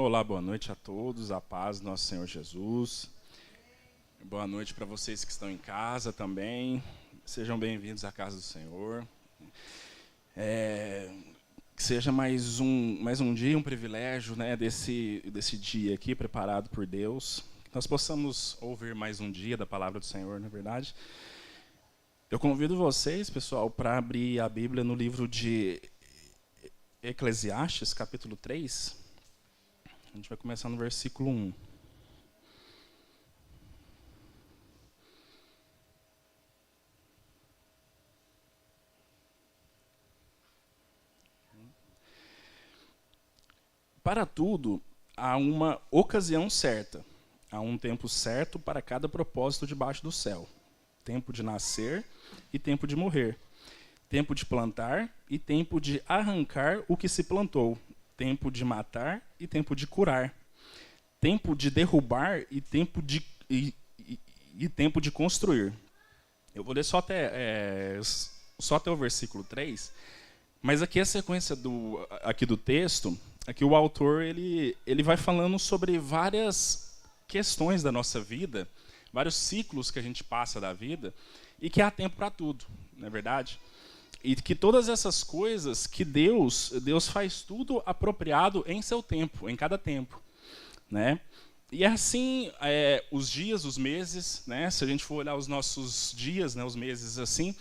Olá, boa noite a todos, a paz do nosso Senhor Jesus. Boa noite para vocês que estão em casa também. Sejam bem-vindos à casa do Senhor. Que seja mais um dia, um privilégio, né, desse dia aqui preparado por Deus. Que nós possamos ouvir mais um dia da palavra do Senhor, na verdade. Eu convido vocês, pessoal, para abrir a Bíblia no livro de Eclesiastes, capítulo 3. A gente vai começar no versículo 1. Para tudo, há uma ocasião certa. Há um tempo certo para cada propósito debaixo do céu. Tempo de nascer e tempo de morrer. Tempo de plantar e tempo de arrancar o que se plantou. Tempo de matar e tempo de curar. Tempo de derrubar e tempo de construir. Eu vou ler só até o versículo 3, mas aqui a sequência aqui do texto, aqui o autor ele vai falando sobre várias questões da nossa vida, vários ciclos que a gente passa da vida, e que há tempo para tudo, não é verdade? E que todas essas coisas, que Deus faz tudo apropriado em seu tempo, em cada tempo, né? E assim, os dias, os meses, né? Se a gente for olhar os nossos dias, né, os meses assim,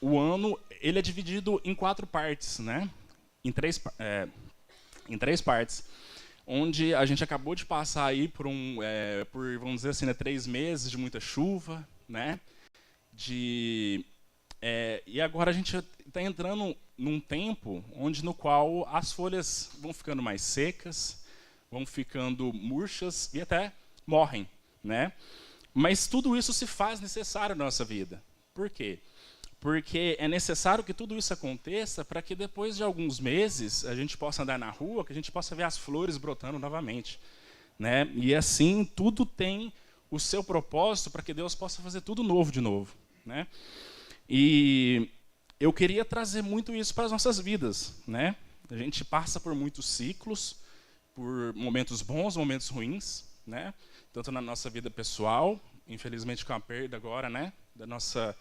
o ano ele é dividido em 4 partes, né? Em três partes, onde a gente acabou de passar aí por vamos dizer assim, 3 meses de muita chuva, né? E agora a gente está entrando num tempo no qual as folhas vão ficando mais secas, vão ficando murchas e até morrem, né? Mas tudo isso se faz necessário na nossa vida. Por quê? Porque é necessário que tudo isso aconteça para que depois de alguns meses a gente possa andar na rua, que a gente possa ver as flores brotando novamente, né? E assim tudo tem o seu propósito para que Deus possa fazer tudo novo de novo, né? E eu queria trazer muito isso para as nossas vidas, né? A gente passa por muitos ciclos, por momentos bons, momentos ruins, né? Tanto na nossa vida pessoal, infelizmente com a perda agora, né, da nossa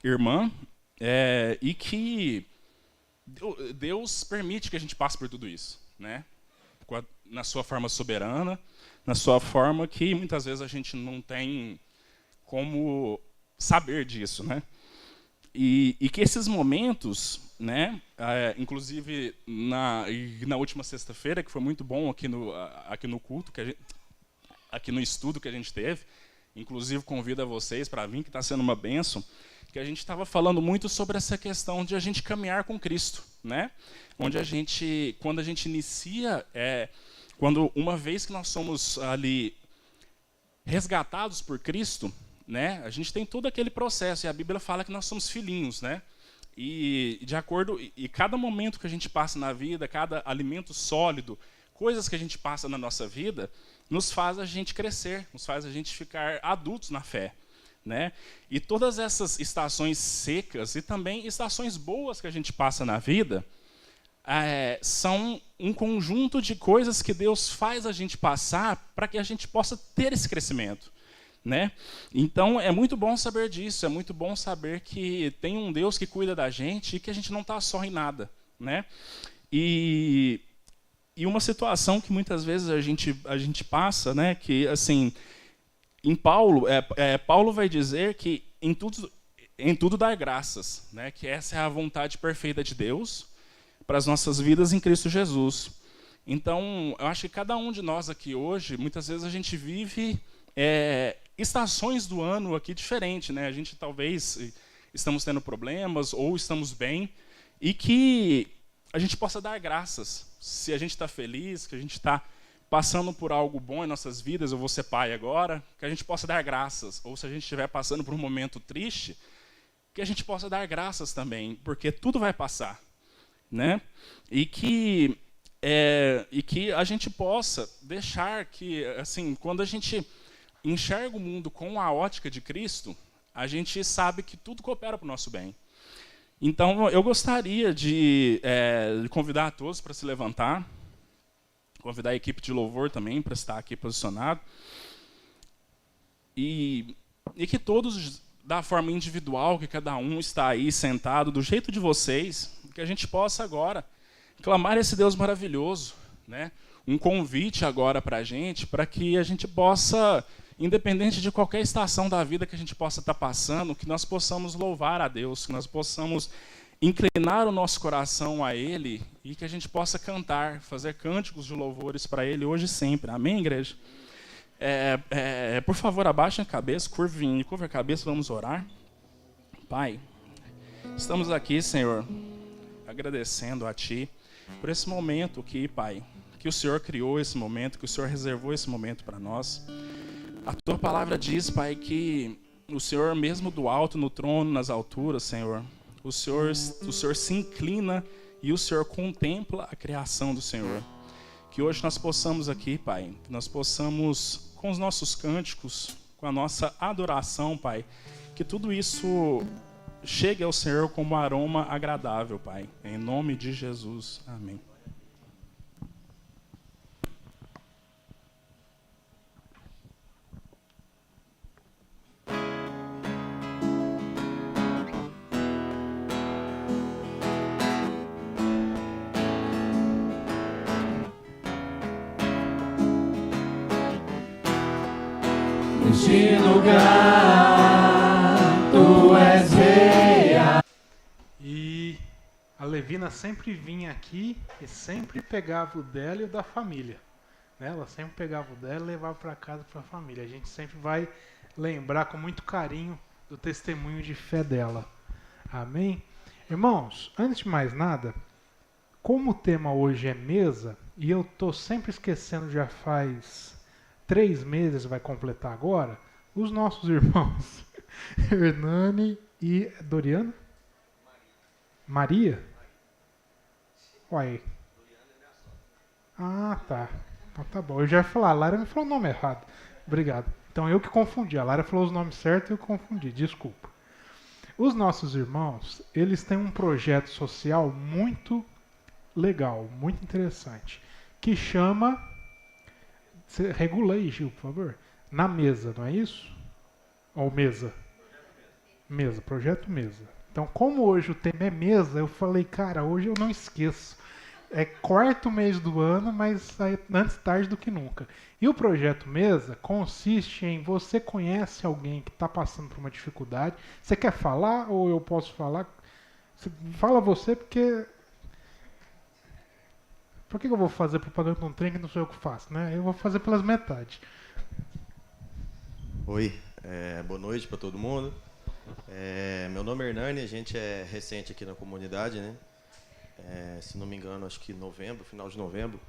irmã, e que Deus permite que a gente passe por tudo isso, né? Na sua forma soberana, na sua forma que muitas vezes a gente não tem como saber disso, né? E que esses momentos, né, inclusive na última sexta-feira, que foi muito bom aqui no culto, aqui no estudo que a gente teve, inclusive convido a vocês para vir, que está sendo uma bênção, que a gente estava falando muito sobre essa questão de a gente caminhar com Cristo, né? Quando a gente inicia, quando uma vez que nós somos ali resgatados por Cristo, né, a gente tem todo aquele processo, e a Bíblia fala que nós somos filhinhos, né? E de acordo, e cada momento que a gente passa na vida, cada alimento sólido, coisas que a gente passa na nossa vida, nos faz a gente crescer, nos faz a gente ficar adultos na fé, né? E todas essas estações secas e também estações boas que a gente passa na vida, são um conjunto de coisas que Deus faz a gente passar para que a gente possa ter esse crescimento, né? Então é muito bom saber disso, é muito bom saber que tem um Deus que cuida da gente e que a gente não está só em nada, né? E uma situação que muitas vezes a gente passa, né? Que assim, em Paulo, Paulo vai dizer que em tudo dar graças, né? Que essa é a vontade perfeita de Deus para as nossas vidas em Cristo Jesus. Então, eu acho que cada um de nós aqui hoje, muitas vezes a gente vive estações do ano aqui diferente, né? A gente talvez estamos tendo problemas ou estamos bem, e que a gente possa dar graças. Se a gente está feliz, que a gente está passando por algo bom em nossas vidas, eu vou ser pai agora, que a gente possa dar graças. Ou se a gente estiver passando por um momento triste, que a gente possa dar graças também, porque tudo vai passar, né? E que a gente possa deixar que, assim, quando a gente enxerga o mundo com a ótica de Cristo, a gente sabe que tudo coopera para o nosso bem. Então, eu gostaria de convidar todos para se levantar, convidar a equipe de louvor também para estar aqui posicionado, e que todos, da forma individual, que cada um está aí sentado, do jeito de vocês, que a gente possa agora clamar esse Deus maravilhoso, né? Um convite agora para que a gente possa, independente de qualquer estação da vida que a gente possa estar passando, que nós possamos louvar a Deus, que nós possamos inclinar o nosso coração a Ele e que a gente possa cantar, fazer cânticos de louvores para Ele hoje e sempre. Amém, igreja? Por favor, abaixem a cabeça, curve a cabeça, vamos orar. Pai, estamos aqui, Senhor, agradecendo a Ti por esse momento aqui, Pai, que o Senhor criou esse momento, que o Senhor reservou esse momento para nós. A Tua palavra diz, Pai, que o Senhor, mesmo do alto, no trono, nas alturas, Senhor, o Senhor se inclina e o Senhor contempla a criação do Senhor. Que hoje nós possamos aqui, Pai, que nós possamos, com os nossos cânticos, com a nossa adoração, Pai, que tudo isso chegue ao Senhor como aroma agradável, Pai. Em nome de Jesus. Amém. Neste lugar, Tu és rei. E a Levina sempre vinha aqui e sempre pegava o dela e o da família. Né? Ela sempre pegava o dela e levava para casa para a família. A gente sempre vai lembrar com muito carinho do testemunho de fé dela. Amém? Irmãos, antes de mais nada, como o tema hoje é mesa, e eu estou sempre esquecendo, já faz 3 meses, vai completar agora, os nossos irmãos Hernani e Doriana? Maria? Uai. Ah, tá. Então tá bom. Eu já ia falar, a Lara me falou o nome errado. Obrigado. Então eu que confundi. A Lara falou os nomes certos e eu confundi. Desculpa. Os nossos irmãos, eles têm um projeto social muito legal, muito interessante, que chama... Você regula aí, Gil, por favor. Na mesa, não é isso? Ou mesa? Mesa, projeto mesa. Então, como hoje o tema é mesa, eu falei, cara, hoje eu não esqueço. É 4º mês do ano, mas antes tarde do que nunca. E o projeto mesa consiste em você conhece alguém que está passando por uma dificuldade. Você quer falar ou eu posso falar? Fala você, porque... Por que eu vou fazer propaganda de um trem que não sou eu que faço, né? Eu vou fazer pelas metades. Oi, boa noite para todo mundo. Meu nome é Hernani, a gente é recente aqui na comunidade, né? Se não me engano, acho que novembro, final de novembro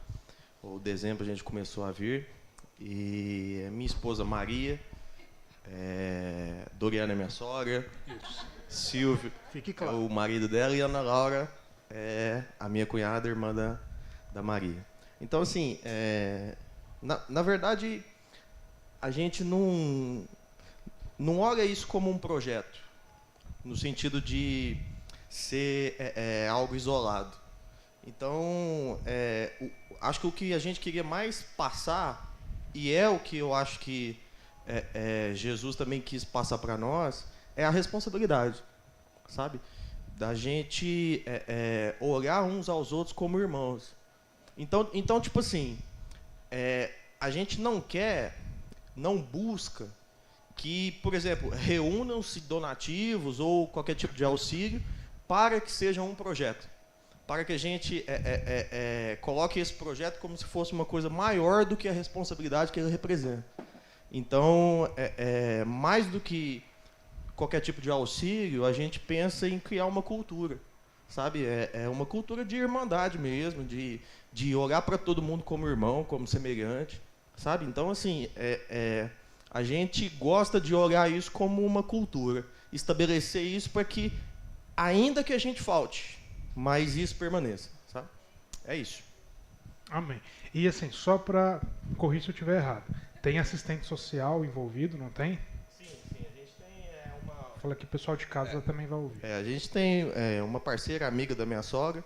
ou dezembro a gente começou a vir. E minha esposa Maria, Doriana é minha sogra, Isso. Silvio, Fique claro. o marido dela, e Ana Laura é a minha cunhada, irmã da Maria. Então, assim, na verdade, a gente não olha isso como um projeto, no sentido de ser algo isolado. Então, acho que o que a gente queria mais passar, e é o que eu acho que Jesus também quis passar para nós, é a responsabilidade, sabe? Da gente olhar uns aos outros como irmãos. Então, tipo assim, a gente não busca que, por exemplo, reúnam-se donativos ou qualquer tipo de auxílio para que seja um projeto. Para que a gente coloque esse projeto como se fosse uma coisa maior do que a responsabilidade que ele representa. Então, mais do que qualquer tipo de auxílio, a gente pensa em criar uma cultura, sabe? É uma cultura de irmandade mesmo, de olhar para todo mundo como irmão, como semelhante, sabe? Então, assim, a gente gosta de olhar isso como uma cultura, estabelecer isso para que, ainda que a gente falte, mas isso permaneça, sabe? É isso. Amém. E assim, só para corrigir se eu estiver errado, tem assistente social envolvido, não tem? Sim, a gente tem fala que o pessoal de casa também vai ouvir. A gente tem uma parceira amiga da minha sogra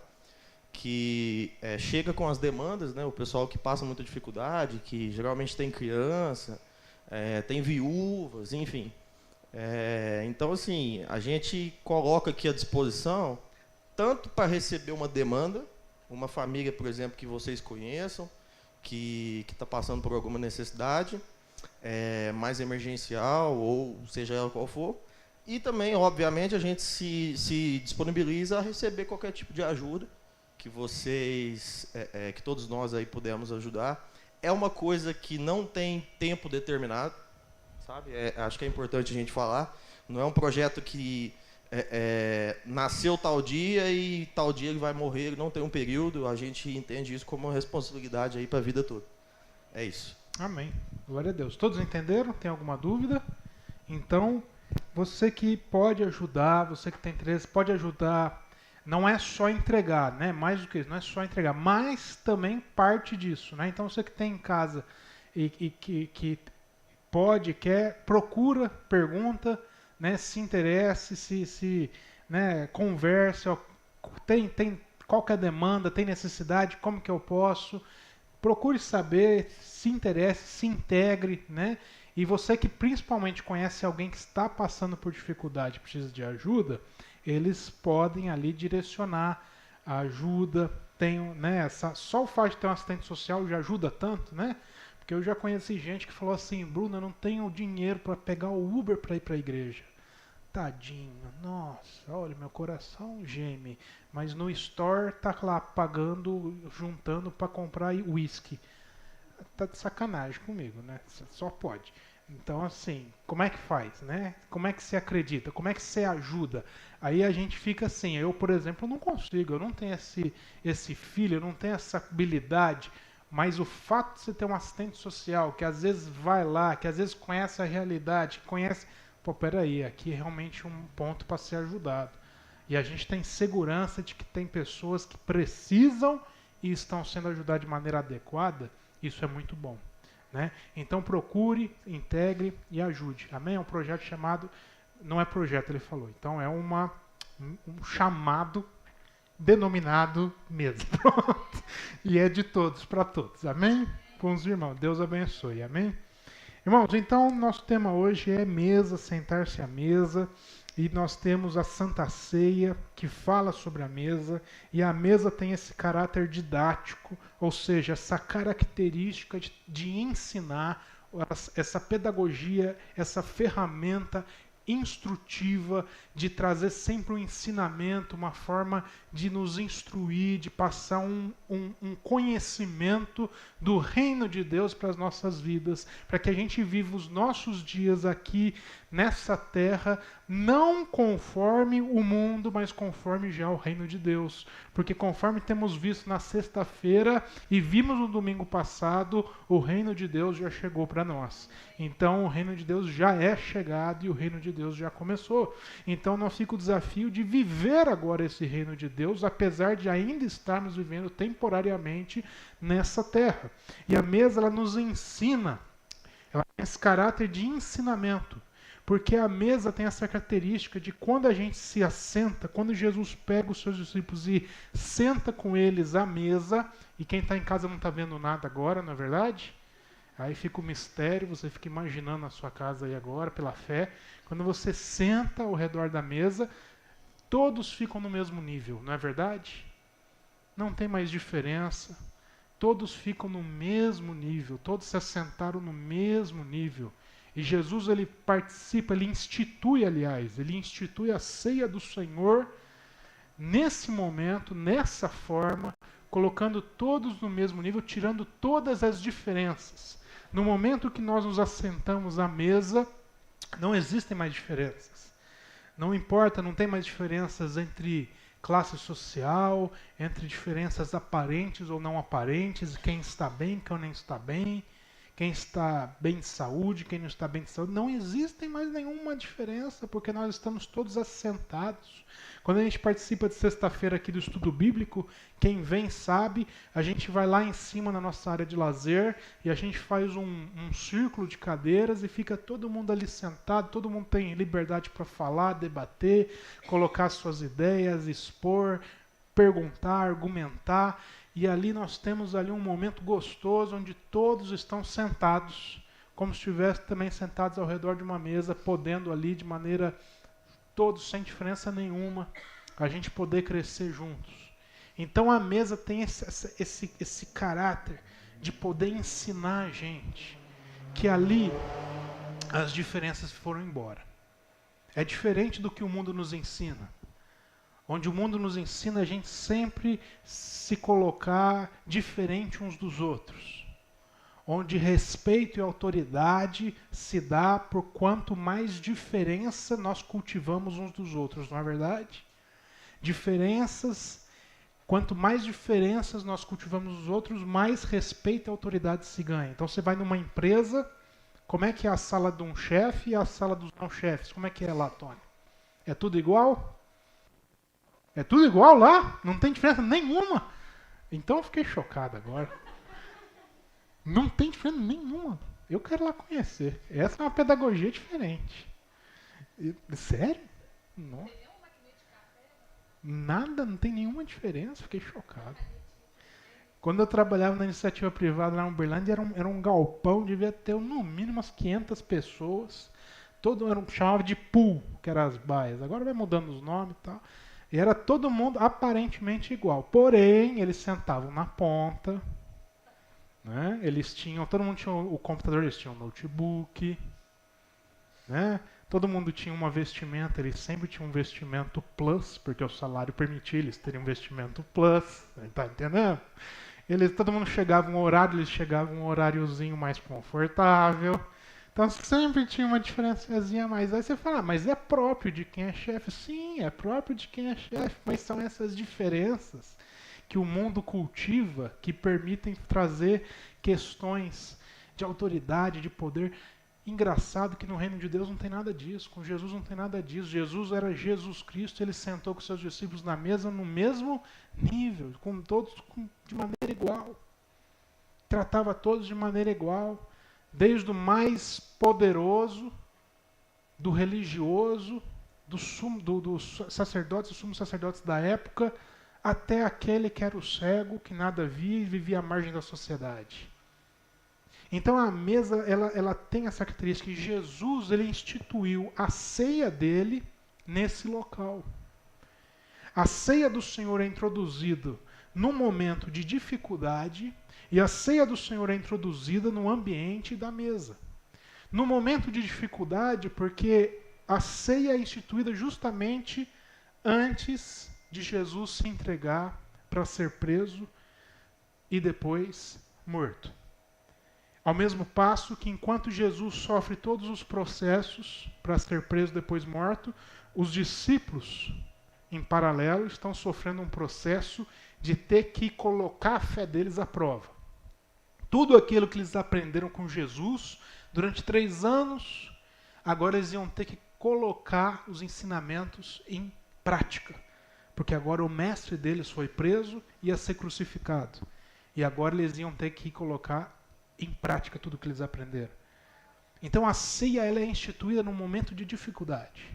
que chega com as demandas, né? O pessoal que passa muita dificuldade, que geralmente tem criança, tem viúvas, enfim. Então, assim, a gente coloca aqui à disposição tanto para receber uma demanda, uma família, por exemplo, que vocês conheçam, que está passando por alguma necessidade mais emergencial, ou seja ela qual for, e também, obviamente, a gente se disponibiliza a receber qualquer tipo de ajuda que vocês, que todos nós aí pudemos ajudar. É uma coisa que não tem tempo determinado, sabe? Acho que é importante a gente falar. Não é um projeto que nasceu tal dia e tal dia ele vai morrer, ele não tem um período. A gente entende isso como uma responsabilidade aí para a vida toda. É isso. Amém. Glória a Deus. Todos entenderam? Tem alguma dúvida? Então, você que pode ajudar, você que tem interesse, pode ajudar. Não é só entregar, né? Mais do que isso, não é só entregar, mas também parte disso, né? Então, você que tem em casa e que pode, quer, procura, pergunta, né? Se interesse, né? Converse, ó, tem qual que é a demanda, tem necessidade, como que eu posso? Procure saber, se interesse, se integre, né? E você que principalmente conhece alguém que está passando por dificuldade, precisa de ajuda, eles podem ali direcionar a ajuda. Tem, né, só o fato de ter um assistente social já ajuda tanto, né? Porque eu já conheci gente que falou assim: Bruno, eu não tenho dinheiro para pegar o Uber para ir para a igreja. Tadinho, nossa, olha, meu coração geme. Mas no store tá lá pagando, juntando para comprar uísque. Tá de sacanagem comigo, né? Só pode. Então, assim, como é que faz, né? Como é que você acredita? Como é que você ajuda? Aí a gente fica assim, eu, por exemplo, não consigo, eu não tenho esse filho, eu não tenho essa habilidade, mas o fato de você ter um assistente social que às vezes vai lá, que às vezes conhece a realidade, conhece... Pô, peraí, aqui é realmente um ponto para ser ajudado. E a gente tem segurança de que tem pessoas que precisam e estão sendo ajudadas de maneira adequada. Isso é muito bom, né? Então procure, integre e ajude. Amém? É um projeto chamado... Não é projeto, ele falou. Então é um chamado denominado mesmo. Pronto. E é de todos para todos. Amém? Com os irmãos. Deus abençoe. Amém? Irmãos, então nosso tema hoje é mesa, sentar-se à mesa, e nós temos a Santa Ceia que fala sobre a mesa, e a mesa tem esse caráter didático, ou seja, essa característica de ensinar, essa pedagogia, essa ferramenta instrutiva, de trazer sempre um ensinamento, uma forma de nos instruir, de passar um conhecimento do reino de Deus para as nossas vidas, para que a gente viva os nossos dias aqui nessa terra, não conforme o mundo, mas conforme já o reino de Deus. Porque conforme temos visto na sexta-feira e vimos no domingo passado, o reino de Deus já chegou para nós. Então o reino de Deus já é chegado e o reino de Deus já começou. Então nós fica o desafio de viver agora esse reino de Deus, apesar de ainda estarmos vivendo temporariamente nessa terra. E a mesa, ela nos ensina, ela tem esse caráter de ensinamento. Porque a mesa tem essa característica de quando a gente se assenta, quando Jesus pega os seus discípulos e senta com eles à mesa, e quem está em casa não está vendo nada agora, não é verdade? Aí fica o mistério, você fica imaginando na sua casa aí agora, pela fé. Quando você senta ao redor da mesa, todos ficam no mesmo nível, não é verdade? Não tem mais diferença. Todos ficam no mesmo nível, todos se assentaram no mesmo nível. E Jesus, ele participa, ele institui a ceia do Senhor nesse momento, nessa forma, colocando todos no mesmo nível, tirando todas as diferenças. No momento que nós nos assentamos à mesa, não existem mais diferenças. Não importa, não tem mais diferenças entre classe social, entre diferenças aparentes ou não aparentes, quem está bem, quem não está bem, quem está bem de saúde, quem não está bem de saúde. Não existe mais nenhuma diferença, porque nós estamos todos assentados. Quando a gente participa de sexta-feira aqui do estudo bíblico, quem vem sabe, a gente vai lá em cima na nossa área de lazer e a gente faz um círculo de cadeiras e fica todo mundo ali sentado, todo mundo tem liberdade para falar, debater, colocar suas ideias, expor, perguntar, argumentar. E ali nós temos ali um momento gostoso onde todos estão sentados, como se estivessem também sentados ao redor de uma mesa, podendo ali de maneira, todos sem diferença nenhuma, a gente poder crescer juntos. Então a mesa tem esse caráter de poder ensinar a gente que ali as diferenças foram embora. É diferente do que o mundo nos ensina. Onde o mundo nos ensina a gente sempre se colocar diferente uns dos outros. Onde respeito e autoridade se dá por quanto mais diferença nós cultivamos uns dos outros, não é verdade? Quanto mais diferenças nós cultivamos dos outros, mais respeito e autoridade se ganha. Então você vai numa empresa, como é que é a sala de um chefe e a sala dos não chefes? Como é que é lá, Tony? É tudo igual? É tudo igual lá? Não tem diferença nenhuma? Então eu fiquei chocado agora. Não tem diferença nenhuma. Eu quero lá conhecer. Essa é uma pedagogia diferente. Sério? Não. Nada, não tem nenhuma diferença. Fiquei chocado. Quando eu trabalhava na iniciativa privada lá em Uberlândia, era um galpão, devia ter no mínimo umas 500 pessoas. Chamava de pool, que eram as baias. Agora vai mudando os nomes e tal. E era todo mundo aparentemente igual. Porém, eles sentavam na ponta. Né? Todo mundo tinha o computador, eles tinham o notebook. Né? Todo mundo tinha uma vestimenta, eles sempre tinham um vestimento plus, porque o salário permitia eles terem um vestimento plus. Tá entendendo? Todo mundo chegava um horário, eles chegavam um horáriozinho mais confortável. Então sempre tinha uma diferençazinha mais. Aí você fala, mas é próprio de quem é chefe? Sim, é próprio de quem é chefe, mas são essas diferenças que o mundo cultiva que permitem trazer questões de autoridade, de poder. Engraçado que no reino de Deus não tem nada disso, com Jesus não tem nada disso. Jesus era Jesus Cristo, ele sentou com seus discípulos na mesa no mesmo nível, com todos de maneira igual. Tratava todos de maneira igual. Desde o mais poderoso, do religioso, dos sacerdotes, dos sumos sacerdotes da época, até aquele que era o cego, que nada via e vivia à margem da sociedade. Então a mesa ela tem essa característica que Jesus ele instituiu a ceia dele nesse local. A ceia do Senhor é introduzida num momento de dificuldade e a ceia do Senhor é introduzida no ambiente da mesa. No momento de dificuldade, porque a ceia é instituída justamente antes de Jesus se entregar para ser preso e depois morto. Ao mesmo passo que enquanto Jesus sofre todos os processos para ser preso e depois morto, os discípulos, em paralelo, estão sofrendo um processo de ter que colocar a fé deles à prova. Tudo aquilo que eles aprenderam com Jesus durante 3 anos, agora eles iam ter que colocar os ensinamentos em prática. Porque agora o mestre deles foi preso e ia ser crucificado. E agora eles iam ter que colocar em prática tudo o que eles aprenderam. Então a ceia ela é instituída num momento de dificuldade.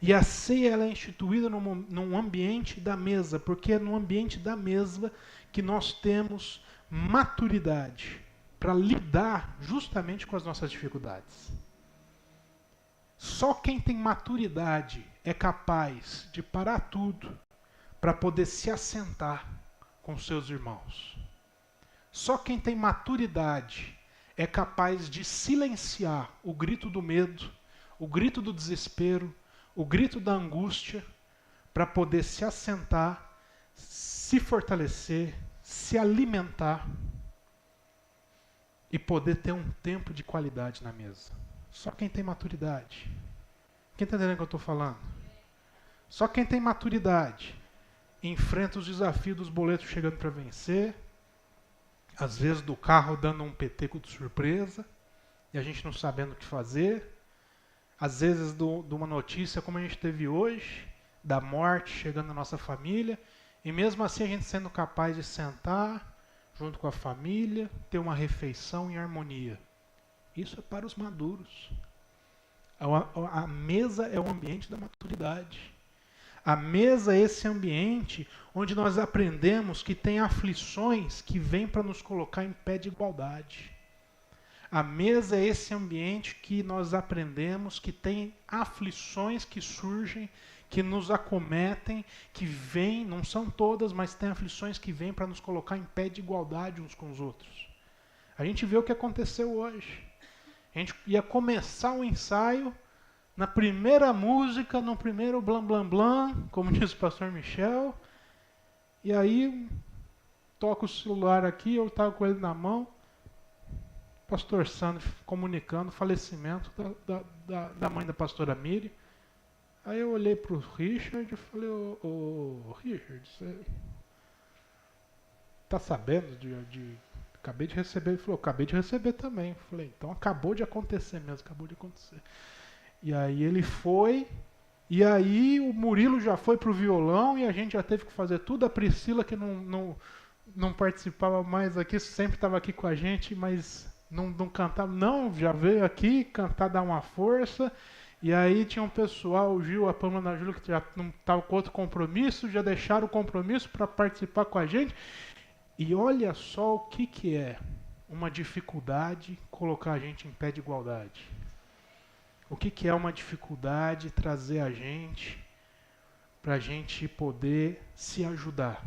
E a ceia ela é instituída num ambiente da mesa, porque é no ambiente da mesa que nós temos maturidade para lidar justamente com as nossas dificuldades. Só quem tem maturidade é capaz de parar tudo para poder se assentar com seus irmãos. Só quem tem maturidade é capaz de silenciar o grito do medo, o grito do desespero, o grito da angústia, para poder se assentar, se fortalecer, se alimentar e poder ter um tempo de qualidade na mesa. Só quem tem maturidade. Quem está entendendo o que eu estou falando? Só quem tem maturidade enfrenta os desafios dos boletos chegando para vencer, Às vezes do carro dando um peteco de surpresa e a gente não sabendo o que fazer. Às vezes de uma notícia como a gente teve hoje, da morte chegando na nossa família, e mesmo assim a gente sendo capaz de sentar junto com a família, ter uma refeição em harmonia. Isso é para os maduros. A mesa é o ambiente da maturidade. A mesa é esse ambiente onde nós aprendemos que tem aflições que vêm para nos colocar em pé de igualdade. A mesa é esse ambiente que nós aprendemos que tem aflições que surgem, que nos acometem, que vêm, não são todas, mas tem aflições que vêm para nos colocar em pé de igualdade uns com os outros. A gente vê o que aconteceu hoje. A gente ia começar o ensaio, na primeira música, no primeiro blam blam blam, como diz o pastor Michel, e aí toca o celular aqui, eu estava com ele na mão, pastor Sandro comunicando o falecimento da mãe da pastora Miri. Aí eu olhei para o Richard e falei, ô Richard, você tá sabendo acabei de receber? Ele falou, acabei de receber também. Eu falei, então acabou de acontecer mesmo, acabou de acontecer. E aí ele foi, e aí o Murilo já foi pro violão e a gente já teve que fazer tudo. A Priscila, que não participava mais aqui, sempre estava aqui com a gente, mas não cantava. Não, já veio aqui cantar, dar uma força. E aí tinha um pessoal, o Gil, a Pamela, a Júlia, que já não estava com outro compromisso, já deixaram o compromisso para participar com a gente. E olha só o que é uma dificuldade colocar a gente em pé de igualdade. O que é uma dificuldade trazer a gente para a gente poder se ajudar.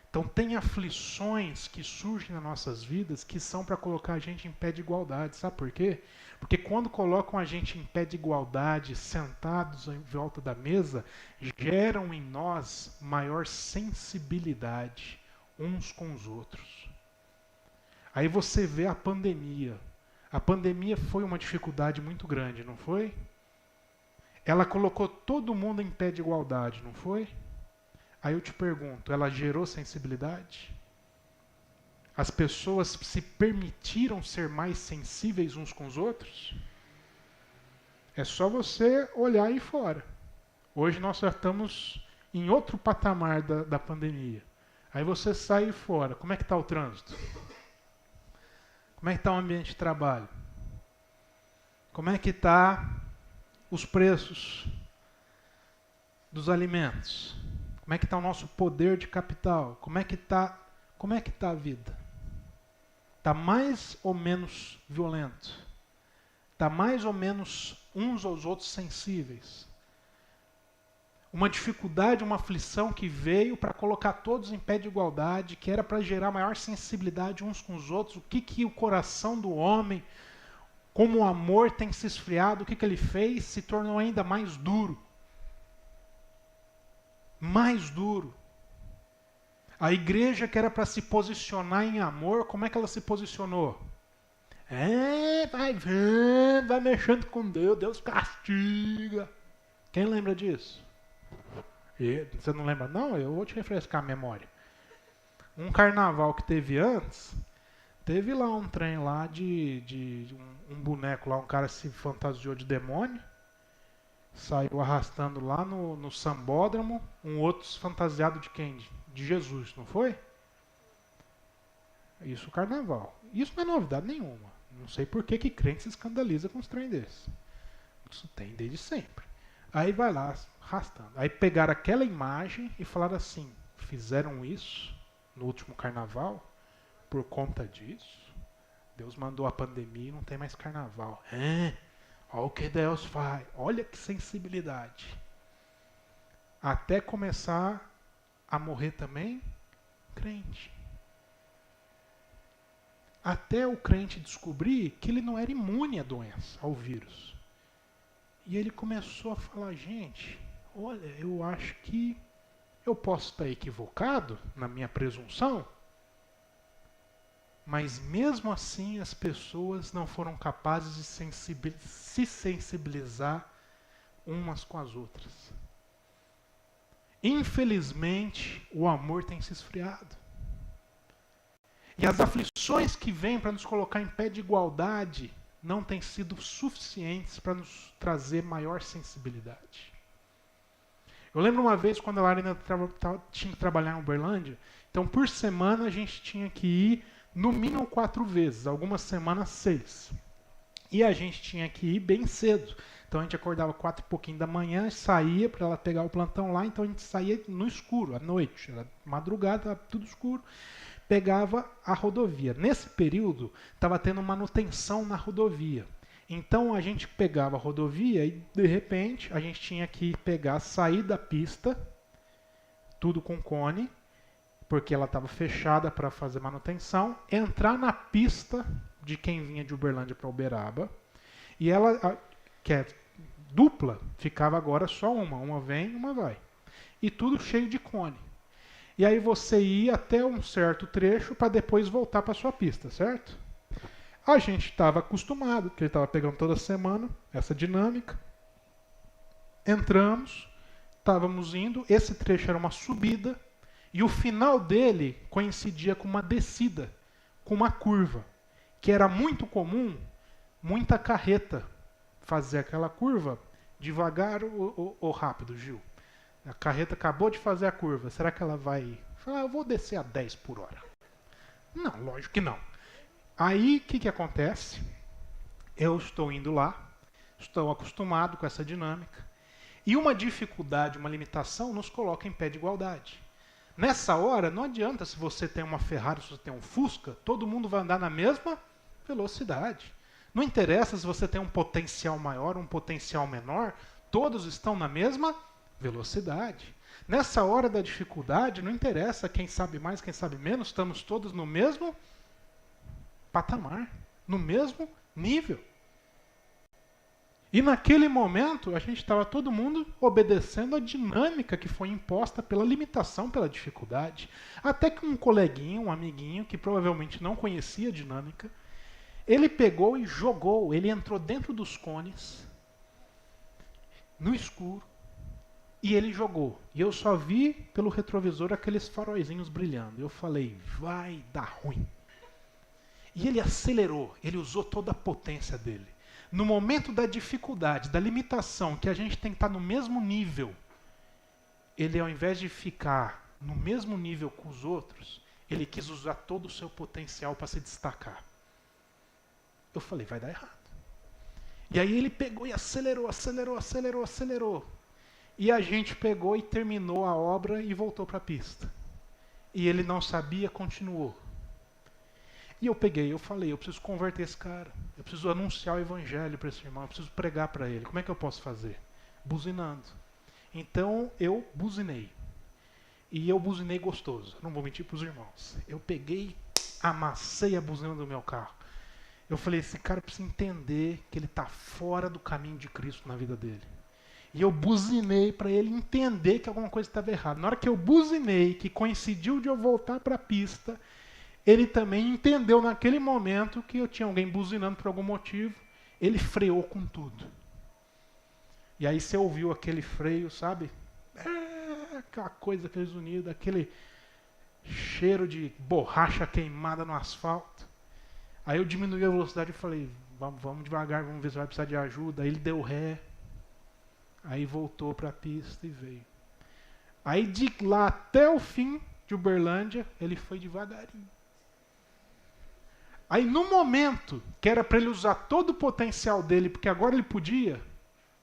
Então tem aflições que surgem nas nossas vidas que são para colocar a gente em pé de igualdade. Sabe por quê? Porque quando colocam a gente em pé de igualdade, sentados em volta da mesa, geram em nós maior sensibilidade uns com os outros. Aí você vê a pandemia. A pandemia foi uma dificuldade muito grande, não foi? Ela colocou todo mundo em pé de igualdade, não foi? Aí eu te pergunto, ela gerou sensibilidade? As pessoas se permitiram ser mais sensíveis uns com os outros? É só você olhar aí fora. Hoje nós já estamos em outro patamar da pandemia. Aí você sai fora. Como é que está o trânsito? Como é que está o ambiente de trabalho? Como é que está os preços dos alimentos? Como é que está o nosso poder de capital? Como é que está a vida? Está mais ou menos violento? Está mais ou menos uns aos outros sensíveis? Uma dificuldade, uma aflição que veio para colocar todos em pé de igualdade, que era para gerar maior sensibilidade uns com os outros. O que o coração do homem, como o amor tem se esfriado, o que ele fez? Se tornou ainda mais duro. Mais duro. A igreja que era para se posicionar em amor, como é que ela se posicionou? Vai mexendo com Deus, Deus castiga. Quem lembra disso? Você não lembra? Não, eu vou te refrescar a memória. Um carnaval que teve antes, teve lá um trem lá de um boneco lá, um cara se fantasiou de demônio, saiu arrastando lá no sambódromo, um outro fantasiado de quem? De Jesus, não foi? Isso, o carnaval. Isso não é novidade nenhuma. Não sei por que crente se escandaliza com os trem desses. Isso tem desde sempre. Aí vai lá, arrastando. Aí pegaram aquela imagem e falaram assim, fizeram isso no último carnaval por conta disso. Deus mandou a pandemia e não tem mais carnaval. Olha o que Deus faz. Olha que sensibilidade. Até começar a morrer também crente. Até o crente descobrir que ele não era imune à doença, ao vírus. E ele começou a falar, gente, olha, eu acho que eu posso estar equivocado na minha presunção, mas mesmo assim as pessoas não foram capazes de se sensibilizar umas com as outras. Infelizmente, o amor tem se esfriado. E as aflições que vêm para nos colocar em pé de igualdade não têm sido suficientes para nos trazer maior sensibilidade. Eu lembro uma vez, quando a Lara ainda tinha que trabalhar em Uberlândia, então por semana a gente tinha que ir no mínimo 4 vezes, algumas semanas 6. E a gente tinha que ir bem cedo. Então a gente acordava 4 e pouquinho da manhã, saía para ela pegar o plantão lá, então a gente saía no escuro, à noite, era madrugada, estava tudo escuro, pegava a rodovia. Nesse período, estava tendo manutenção na rodovia. Então a gente pegava a rodovia e, de repente, a gente tinha que sair da pista, tudo com cone, porque ela estava fechada para fazer manutenção, entrar na pista de quem vinha de Uberlândia para Uberaba, e ela, que é dupla, ficava agora só uma vem, uma vai. E tudo cheio de cone. E aí você ia até um certo trecho para depois voltar para sua pista, certo? A gente estava acostumado, porque ele estava pegando toda semana essa dinâmica. Entramos, estávamos indo, esse trecho era uma subida, e o final dele coincidia com uma descida, com uma curva, que era muito comum, muita carreta fazer aquela curva devagar ou rápido, Gil. A carreta acabou de fazer a curva, será que ela vai falar, eu vou descer a 10 por hora? Não, lógico que não. Aí, o que acontece? Eu estou indo lá, estou acostumado com essa dinâmica, e uma dificuldade, uma limitação nos coloca em pé de igualdade. Nessa hora, não adianta se você tem uma Ferrari, se você tem um Fusca, todo mundo vai andar na mesma velocidade. Não interessa se você tem um potencial maior, um potencial menor, todos estão na mesma velocidade. Nessa hora da dificuldade, não interessa quem sabe mais, quem sabe menos, estamos todos no mesmo patamar, no mesmo nível. E naquele momento, a gente estava todo mundo obedecendo a dinâmica que foi imposta pela limitação, pela dificuldade. Até que um coleguinho, um amiguinho, que provavelmente não conhecia a dinâmica, ele pegou e jogou, ele entrou dentro dos cones, no escuro, e ele jogou. E eu só vi pelo retrovisor aqueles faróizinhos brilhando. Eu falei, vai dar ruim. E ele acelerou, ele usou toda a potência dele. No momento da dificuldade, da limitação, que a gente tem que estar no mesmo nível, ele, ao invés de ficar no mesmo nível com os outros, ele quis usar todo o seu potencial para se destacar. Eu falei, vai dar errado. E aí ele pegou e acelerou. E a gente pegou e terminou a obra e voltou para a pista. E ele não sabia, continuou. E eu peguei, eu falei, eu preciso converter esse cara. Eu preciso anunciar o evangelho para esse irmão, eu preciso pregar para ele. Como é que eu posso fazer? Buzinando. Então eu buzinei. E eu buzinei gostoso. Não vou mentir para os irmãos. Eu peguei, amassei a buzina do meu carro. Eu falei, esse cara precisa entender que ele está fora do caminho de Cristo na vida dele. E eu buzinei para ele entender que alguma coisa estava errada. Na hora que eu buzinei, que coincidiu de eu voltar para a pista, ele também entendeu naquele momento que eu tinha alguém buzinando por algum motivo. Ele freou com tudo. E aí você ouviu aquele freio, sabe? Aquela coisa, aqueles unidos, aquele cheiro de borracha queimada no asfalto. Aí eu diminui a velocidade e falei, vamos devagar, vamos ver se vai precisar de ajuda. Aí ele deu ré. Aí voltou para a pista e veio. Aí de lá até o fim de Uberlândia, ele foi devagarinho. Aí no momento que era para ele usar todo o potencial dele, porque agora ele podia,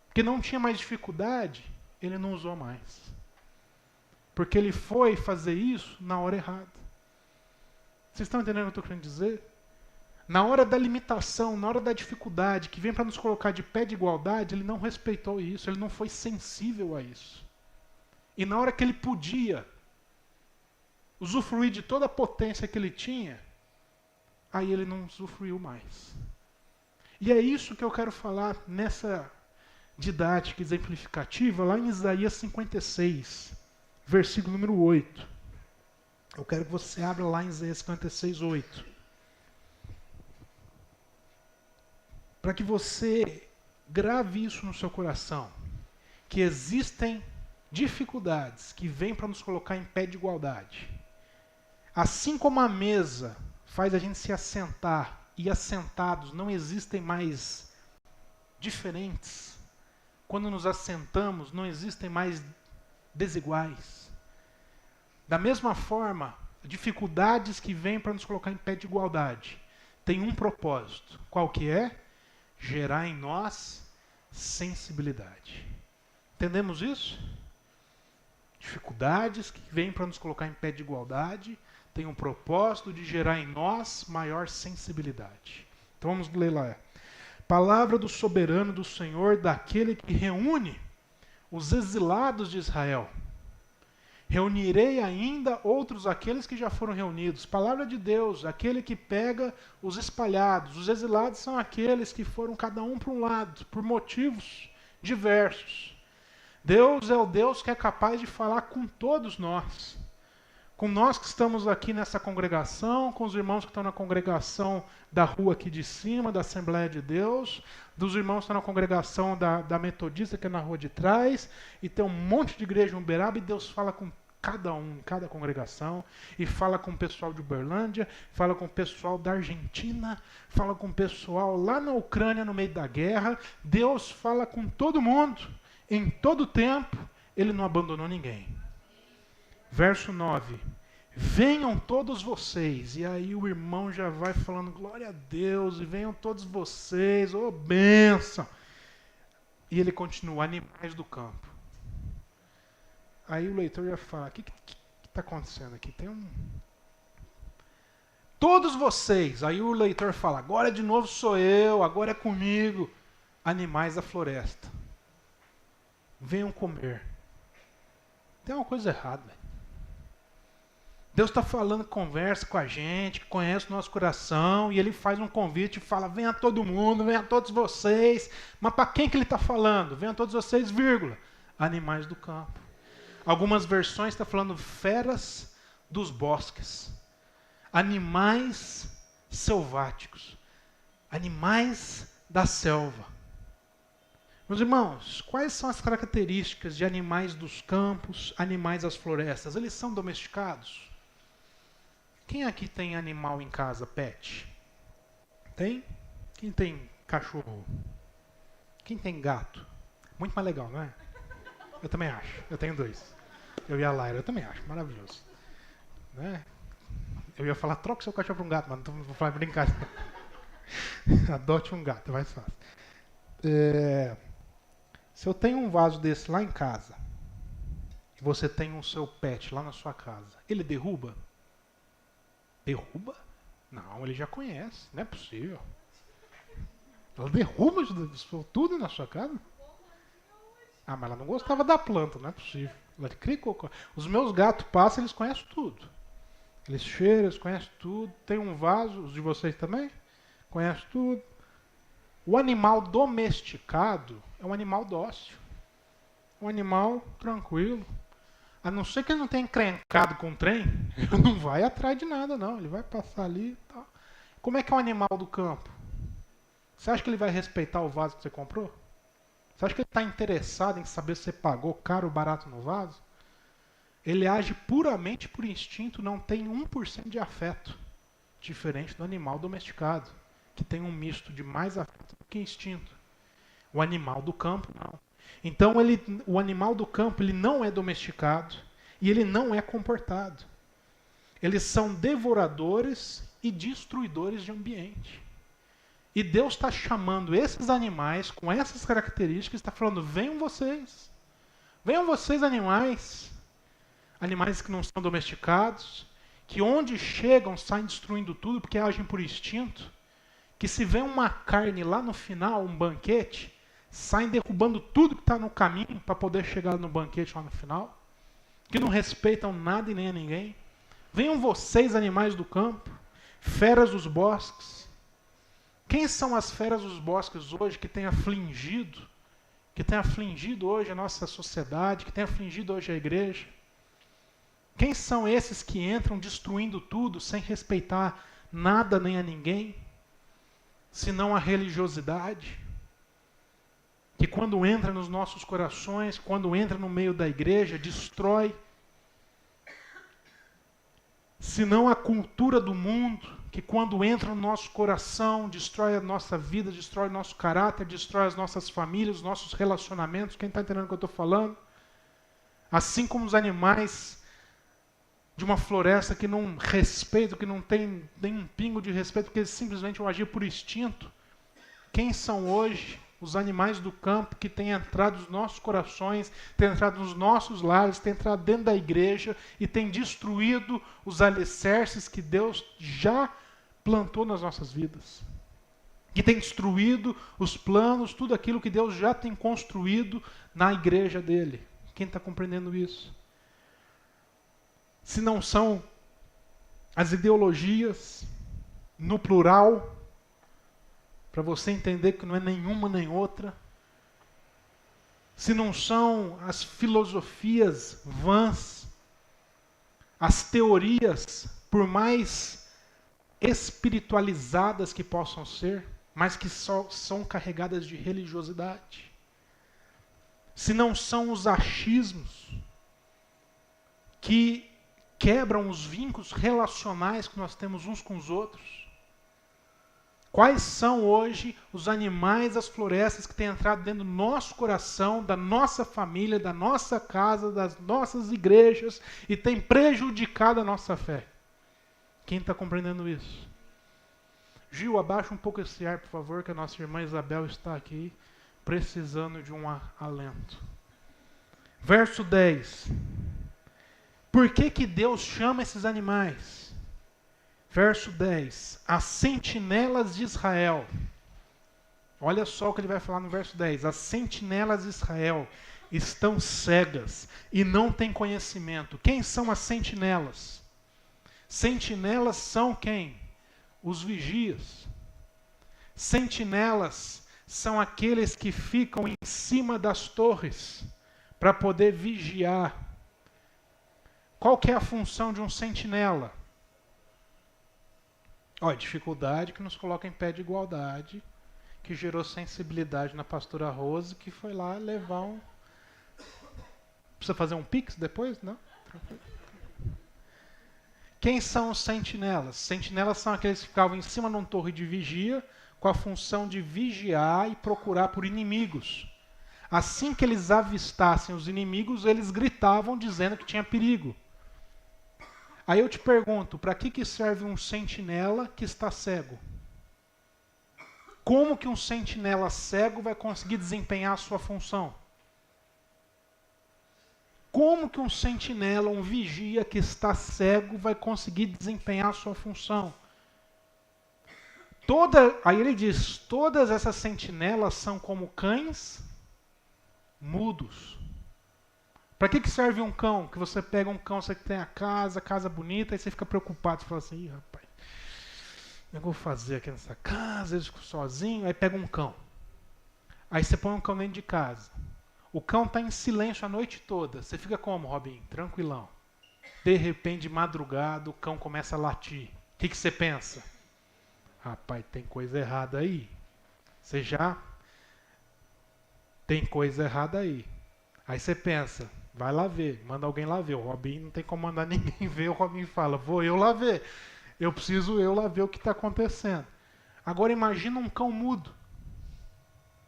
porque não tinha mais dificuldade, ele não usou mais. Porque ele foi fazer isso na hora errada. Vocês estão entendendo o que eu estou querendo dizer? Na hora da limitação, na hora da dificuldade, que vem para nos colocar de pé de igualdade, ele não respeitou isso, ele não foi sensível a isso. E na hora que ele podia usufruir de toda a potência que ele tinha, aí ele não usufruiu mais. E é isso que eu quero falar nessa didática exemplificativa, lá em Isaías 56, versículo número 8. Eu quero que você abra lá em Isaías 56, 8. Para que você grave isso no seu coração, que existem dificuldades que vêm para nos colocar em pé de igualdade. Assim como a mesa faz a gente se assentar, e assentados não existem mais diferentes. Quando nos assentamos, não existem mais desiguais. Da mesma forma, dificuldades que vêm para nos colocar em pé de igualdade tem um propósito. Qual que é? Gerar em nós sensibilidade. Entendemos isso? Dificuldades que vêm para nos colocar em pé de igualdade tem um propósito de gerar em nós maior sensibilidade. Então vamos ler lá. Palavra do soberano do Senhor, daquele que reúne os exilados de Israel. Reunirei ainda outros aqueles que já foram reunidos. Palavra de Deus, aquele que pega os espalhados. Os exilados são aqueles que foram cada um para um lado, por motivos diversos. Deus é o Deus que é capaz de falar com todos nós. Com nós que estamos aqui nessa congregação, com os irmãos que estão na congregação da rua aqui de cima, da Assembleia de Deus, dos irmãos que estão na congregação da Metodista, que é na rua de trás, e tem um monte de igreja em Uberaba, e Deus fala com cada um, em cada congregação, e fala com o pessoal de Uberlândia, fala com o pessoal da Argentina, fala com o pessoal lá na Ucrânia, no meio da guerra. Deus fala com todo mundo, em todo tempo, Ele não abandonou ninguém. Verso 9, venham todos vocês, e aí o irmão já vai falando, glória a Deus, e venham todos vocês, ô bênção. E ele continua, animais do campo. Aí o leitor já fala, o que está acontecendo aqui? Tem um... Todos vocês, aí o leitor fala, agora de novo sou eu, agora é comigo, animais da floresta. Venham comer. Tem uma coisa errada, velho. Deus está falando, conversa com a gente, que conhece o nosso coração, e Ele faz um convite e fala, venha todo mundo, venha todos vocês. Mas para quem que Ele está falando? Venha todos vocês, vírgula, animais do campo. Algumas versões estão falando feras dos bosques, animais selváticos, animais da selva. Meus irmãos, quais são as características de animais dos campos, animais das florestas? Eles são domesticados? Quem aqui tem animal em casa, pet? Tem? Quem tem cachorro? Quem tem gato? Muito mais legal, não é? Eu também acho. Eu tenho 2. Eu e a Laira, eu também acho. Maravilhoso. Né? Eu ia falar, troca seu cachorro por um gato, mas não vou falar brincadeira. Adote um gato, é mais fácil. Se eu tenho um vaso desse lá em casa, e você tem o seu pet lá na sua casa, ele derruba? Derruba? Não, ele já conhece, não é possível. Ela derruba tudo na sua casa? Ah, mas ela não gostava da planta, não é possível. Ela clicou. Os meus gatos passam, eles conhecem tudo. Eles cheiram, eles conhecem tudo. Tem um vaso, os de vocês também? Conhecem tudo. O animal domesticado é um animal dócil. Um animal tranquilo. A não ser que ele não tenha encrencado com o trem, ele não vai atrás de nada, não. Ele vai passar ali e tal. Como é que é um animal do campo? Você acha que ele vai respeitar o vaso que você comprou? Você acha que ele está interessado em saber se você pagou caro ou barato no vaso? Ele age puramente por instinto, não tem 1% de afeto. Diferente do animal domesticado, que tem um misto de mais afeto do que instinto. O animal do campo, não. Então, o animal do campo ele não é domesticado e ele não é comportado. Eles são devoradores e destruidores de ambiente. E Deus está chamando esses animais com essas características, está falando, venham vocês animais, animais que não são domesticados, que onde chegam saem destruindo tudo porque agem por instinto, que se vê uma carne lá no final, um banquete, saem derrubando tudo que está no caminho para poder chegar no banquete lá no final, que não respeitam nada e nem a ninguém. Venham vocês, animais do campo, feras dos bosques. Quem são as feras dos bosques hoje que têm afligido hoje a nossa sociedade, que têm afligido hoje a igreja? Quem são esses que entram destruindo tudo sem respeitar nada nem a ninguém, senão a religiosidade? Que quando entra nos nossos corações, quando entra no meio da igreja, destrói. Senão a cultura do mundo, que quando entra no nosso coração, destrói a nossa vida, destrói o nosso caráter, destrói as nossas famílias, os nossos relacionamentos. Quem está entendendo o que eu estou falando? Assim como os animais de uma floresta que não respeitam, que não tem nem um pingo de respeito, porque eles simplesmente vão agir por instinto. Quem são hoje os animais do campo que têm entrado nos nossos corações, têm entrado nos nossos lares, têm entrado dentro da igreja e têm destruído os alicerces que Deus já plantou nas nossas vidas? Que tem destruído os planos, tudo aquilo que Deus já tem construído na igreja dele. Quem está compreendendo isso? Se não são as ideologias, no plural, para você entender que não é nenhuma nem outra. Se não são as filosofias vãs, as teorias, por mais espiritualizadas que possam ser, mas que só são carregadas de religiosidade. Se não são os achismos que quebram os vínculos relacionais que nós temos uns com os outros. Quais são hoje os animais das florestas que têm entrado dentro do nosso coração, da nossa família, da nossa casa, das nossas igrejas e têm prejudicado a nossa fé? Quem está compreendendo isso? Gil, abaixa um pouco esse ar, por favor, que a nossa irmã Isabel está aqui precisando de um alento. Verso 10. Por que Deus chama esses animais? Verso 10. As sentinelas de Israel. Olha só o que ele vai falar no verso 10. As sentinelas de Israel estão cegas e não têm conhecimento. Quem são as sentinelas? Sentinelas são quem? Os vigias. Sentinelas são aqueles que ficam em cima das torres para poder vigiar. Qual que é a função de um sentinela? Olha, dificuldade que nos coloca em pé de igualdade, que gerou sensibilidade na pastora Rose, que foi lá levar um... Precisa fazer um pix depois? Não? Quem são os sentinelas? Sentinelas são aqueles que ficavam em cima de uma torre de vigia, com a função de vigiar e procurar por inimigos. Assim que eles avistassem os inimigos, eles gritavam dizendo que tinha perigo. Aí eu te pergunto, para que serve um sentinela que está cego? Como que um sentinela cego vai conseguir desempenhar a sua função? Como que um sentinela, um vigia que está cego vai conseguir desempenhar a sua função? Aí ele diz, todas essas sentinelas são como cães mudos. Para que serve um cão? Que você pega um cão, você tem a casa bonita, aí você fica preocupado. Você fala assim, ih, rapaz, o que eu vou fazer aqui nessa casa? Eu fico sozinho, aí pega um cão. Aí você põe um cão dentro de casa. O cão está em silêncio a noite toda. Você fica como, Robinho? Tranquilão. De repente, de madrugada, o cão começa a latir. O que você pensa? Rapaz, tem coisa errada aí. Você já tem coisa errada aí. Aí você pensa, vai lá ver, manda alguém lá ver. O Robinho não tem como mandar ninguém ver. O Robinho fala, vou eu lá ver. Eu preciso eu lá ver o que está acontecendo. Agora imagina um cão mudo.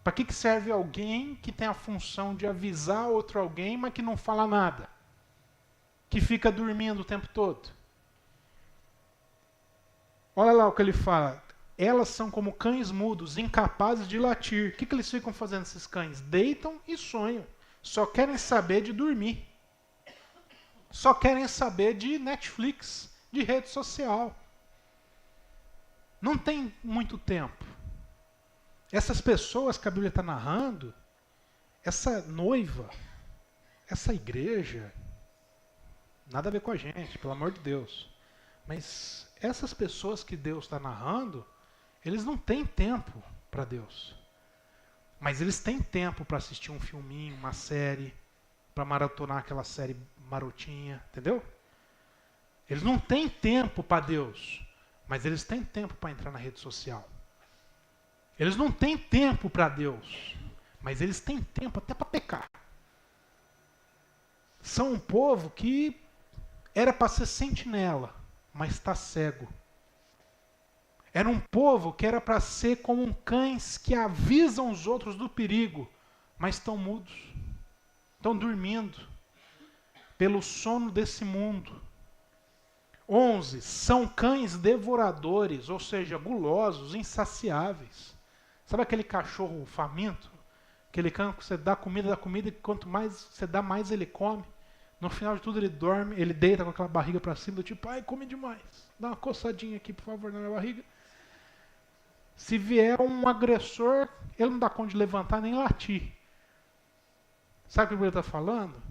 Para que serve alguém que tem a função de avisar outro alguém, mas que não fala nada? Que fica dormindo o tempo todo? Olha lá o que ele fala. Elas são como cães mudos, incapazes de latir. O que eles ficam fazendo, esses cães? Deitam e sonham. Só querem saber de dormir. Só querem saber de Netflix, de rede social. Não tem muito tempo. Essas pessoas que a Bíblia está narrando, essa noiva, essa igreja, nada a ver com a gente, pelo amor de Deus. Mas essas pessoas que Deus está narrando, eles não têm tempo para Deus. Mas eles têm tempo para assistir um filminho, uma série, para maratonar aquela série marotinha, entendeu? Eles não têm tempo para Deus, mas eles têm tempo para entrar na rede social. Eles não têm tempo para Deus, mas eles têm tempo até para pecar. São um povo que era para ser sentinela, mas está cego. Era um povo que era para ser como cães que avisam os outros do perigo, mas estão mudos, estão dormindo, pelo sono desse mundo. 11. São cães devoradores, ou seja, gulosos, insaciáveis. Sabe aquele cachorro faminto? Aquele cão que você dá comida, e quanto mais você dá, mais ele come. No final de tudo ele dorme, ele deita com aquela barriga para cima, do tipo, ai, come demais. Dá uma coçadinha aqui, por favor, na minha barriga. Se vier um agressor, ele não dá conta de levantar nem latir. Sabe o que ele está falando?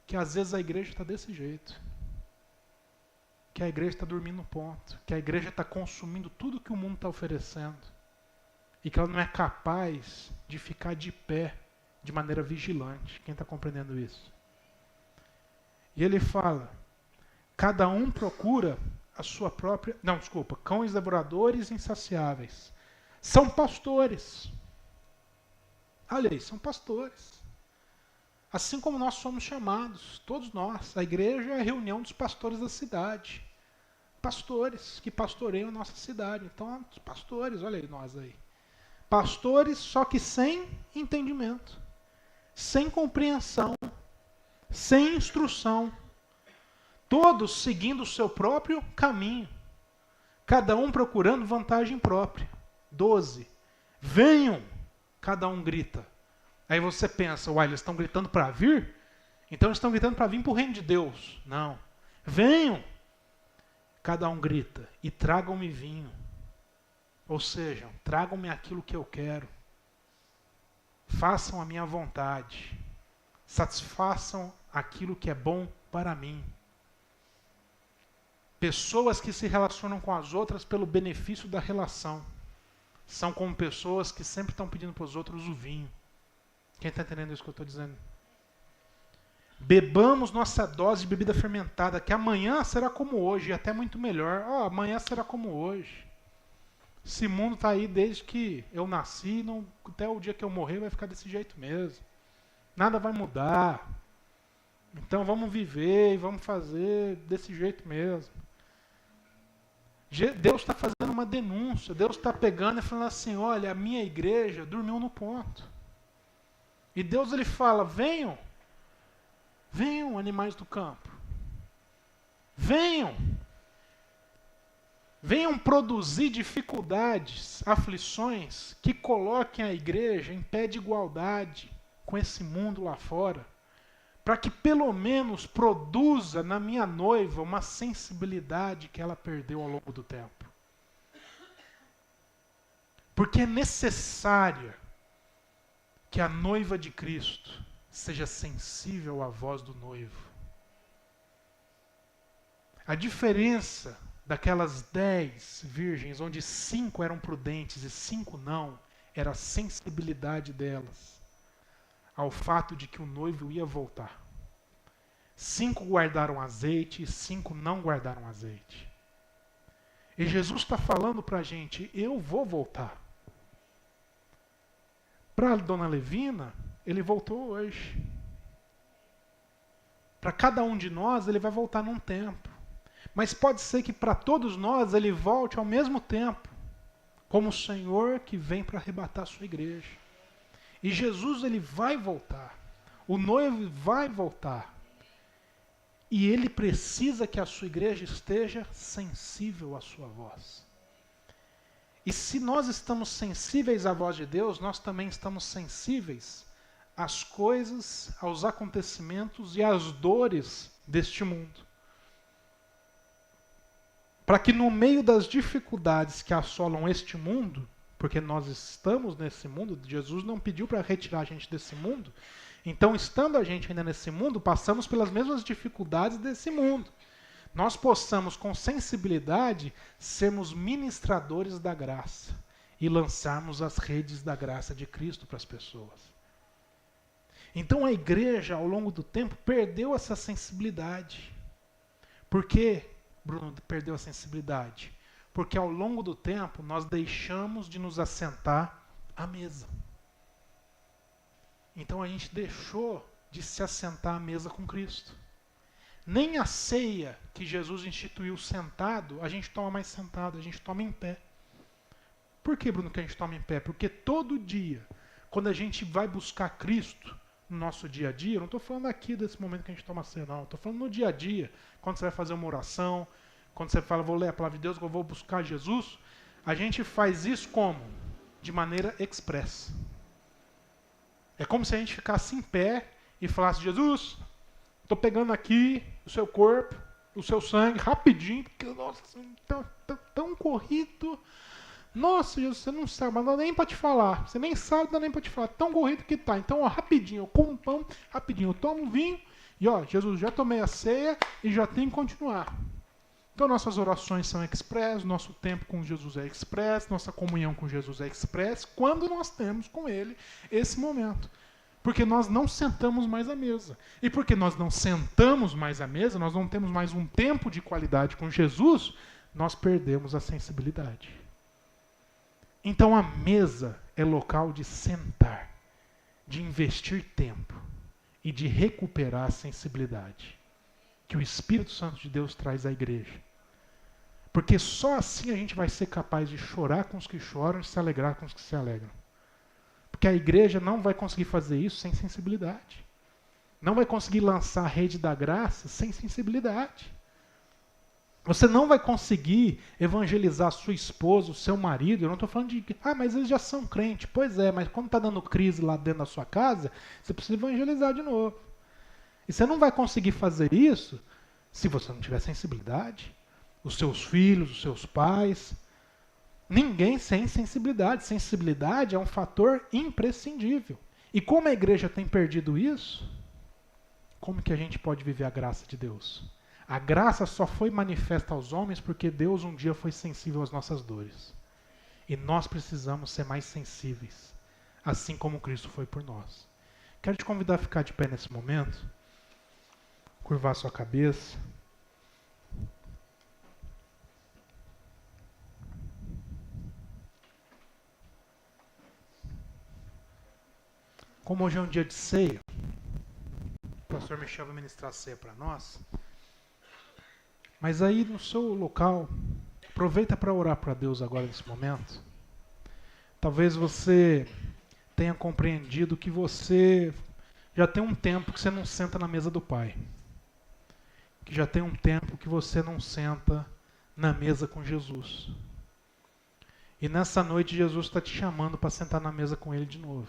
Que às vezes a igreja está desse jeito. Que a igreja está dormindo no ponto. Que a igreja está consumindo tudo que o mundo está oferecendo. E que ela não é capaz de ficar de pé de maneira vigilante. Quem está compreendendo isso? E ele fala, cada um procura a sua própria... Não, desculpa. Cães devoradores insaciáveis. São pastores. Olha aí, são pastores. Assim como nós somos chamados, todos nós. A igreja é a reunião dos pastores da cidade. Pastores que pastoreiam a nossa cidade. Então, os pastores, olha aí nós aí. Pastores, só que sem entendimento, sem compreensão, sem instrução. Todos seguindo o seu próprio caminho. Cada um procurando vantagem própria. 12. Venham, cada um grita. Aí você pensa, uai, eles estão gritando para vir? Então eles estão gritando para vir para o reino de Deus. Não. Venham, cada um grita, e tragam-me vinho. Ou seja, tragam-me aquilo que eu quero. Façam a minha vontade. Satisfaçam aquilo que é bom para mim. Pessoas que se relacionam com as outras pelo benefício da relação. São como pessoas que sempre estão pedindo para os outros o vinho. Quem está entendendo isso que eu estou dizendo? Bebamos nossa dose de bebida fermentada, que amanhã será como hoje, e até muito melhor. Amanhã será como hoje. Esse mundo está aí desde que eu nasci, até o dia que eu morrer vai ficar desse jeito mesmo. Nada vai mudar. Então vamos viver e vamos fazer desse jeito mesmo. Deus está fazendo uma denúncia. Deus está pegando e falando assim, olha, a minha igreja dormiu no ponto. E Deus ele fala, venham. Venham, animais do campo. Venham. Venham produzir dificuldades, aflições que coloquem a igreja em pé de igualdade com esse mundo lá fora, para que pelo menos produza na minha noiva uma sensibilidade que ela perdeu ao longo do tempo. Porque é necessário que a noiva de Cristo seja sensível à voz do noivo. A diferença daquelas 10 virgens, onde 5 eram prudentes e 5 não, era a sensibilidade delas ao fato de que o noivo ia voltar. 5 guardaram azeite e 5 não guardaram azeite. E Jesus está falando para a gente, eu vou voltar. Para a dona Levina, ele voltou hoje. Para cada um de nós, ele vai voltar num tempo. Mas pode ser que para todos nós, ele volte ao mesmo tempo, como o Senhor que vem para arrebatar a sua igreja. E Jesus, ele vai voltar. O noivo vai voltar. E ele precisa que a sua igreja esteja sensível à sua voz. E se nós estamos sensíveis à voz de Deus, nós também estamos sensíveis às coisas, aos acontecimentos e às dores deste mundo. Para que no meio das dificuldades que assolam este mundo, porque nós estamos nesse mundo, Jesus não pediu para retirar a gente desse mundo, então estando a gente ainda nesse mundo, passamos pelas mesmas dificuldades desse mundo. Nós possamos, com sensibilidade, sermos ministradores da graça e lançarmos as redes da graça de Cristo para as pessoas. Então a igreja, ao longo do tempo, perdeu essa sensibilidade. Por quê, Bruno, perdeu a sensibilidade? Porque ao longo do tempo, nós deixamos de nos assentar à mesa. Então a gente deixou de se assentar à mesa com Cristo. Nem a ceia que Jesus instituiu sentado, a gente toma mais sentado, a gente toma em pé. Por que, Bruno, que a gente toma em pé? Porque todo dia, quando a gente vai buscar Cristo no nosso dia a dia, eu não estou falando aqui desse momento que a gente toma ceia, não. Estou falando no dia a dia, quando você vai fazer uma oração, quando você fala, vou ler a palavra de Deus, eu vou buscar Jesus, a gente faz isso como? De maneira expressa. É como se a gente ficasse em pé e falasse, Jesus, estou pegando aqui o seu corpo, o seu sangue, rapidinho, porque, nossa, tão corrido. Nossa, Jesus, você não sabe, mas não dá nem para te falar. Você nem sabe, não dá nem para te falar. Tão corrido que tá. Então, ó, rapidinho, eu como um pão, rapidinho, eu tomo um vinho, e ó, Jesus, já tomei a ceia e já tenho que continuar. Então, nossas orações são express, nosso tempo com Jesus é express, nossa comunhão com Jesus é express, quando nós temos com Ele esse momento. Porque nós não sentamos mais à mesa. E porque nós não sentamos mais à mesa, nós não temos mais um tempo de qualidade com Jesus, nós perdemos a sensibilidade. Então a mesa é local de sentar, de investir tempo e de recuperar a sensibilidade que o Espírito Santo de Deus traz à igreja. Porque só assim a gente vai ser capaz de chorar com os que choram e se alegrar com os que se alegram. Porque a igreja não vai conseguir fazer isso sem sensibilidade. Não vai conseguir lançar a rede da graça sem sensibilidade. Você não vai conseguir evangelizar sua esposa, o seu marido. Eu não estou falando de, mas eles já são crentes. Pois é, mas quando está dando crise lá dentro da sua casa, você precisa evangelizar de novo. E você não vai conseguir fazer isso se você não tiver sensibilidade. Os seus filhos, os seus pais. Ninguém sem sensibilidade. Sensibilidade é um fator imprescindível. E como a igreja tem perdido isso, como que a gente pode viver a graça de Deus? A graça só foi manifesta aos homens porque Deus um dia foi sensível às nossas dores. E nós precisamos ser mais sensíveis, assim como Cristo foi por nós. Quero te convidar a ficar de pé nesse momento, curvar sua cabeça. Como hoje é um dia de ceia, o pastor Michel vai ministrar a ceia para nós. Mas aí no seu local, aproveita para orar para Deus agora nesse momento. Talvez você tenha compreendido que você já tem um tempo que você não senta na mesa do Pai. Que já tem um tempo que você não senta na mesa com Jesus. E nessa noite Jesus está te chamando para sentar na mesa com Ele de novo.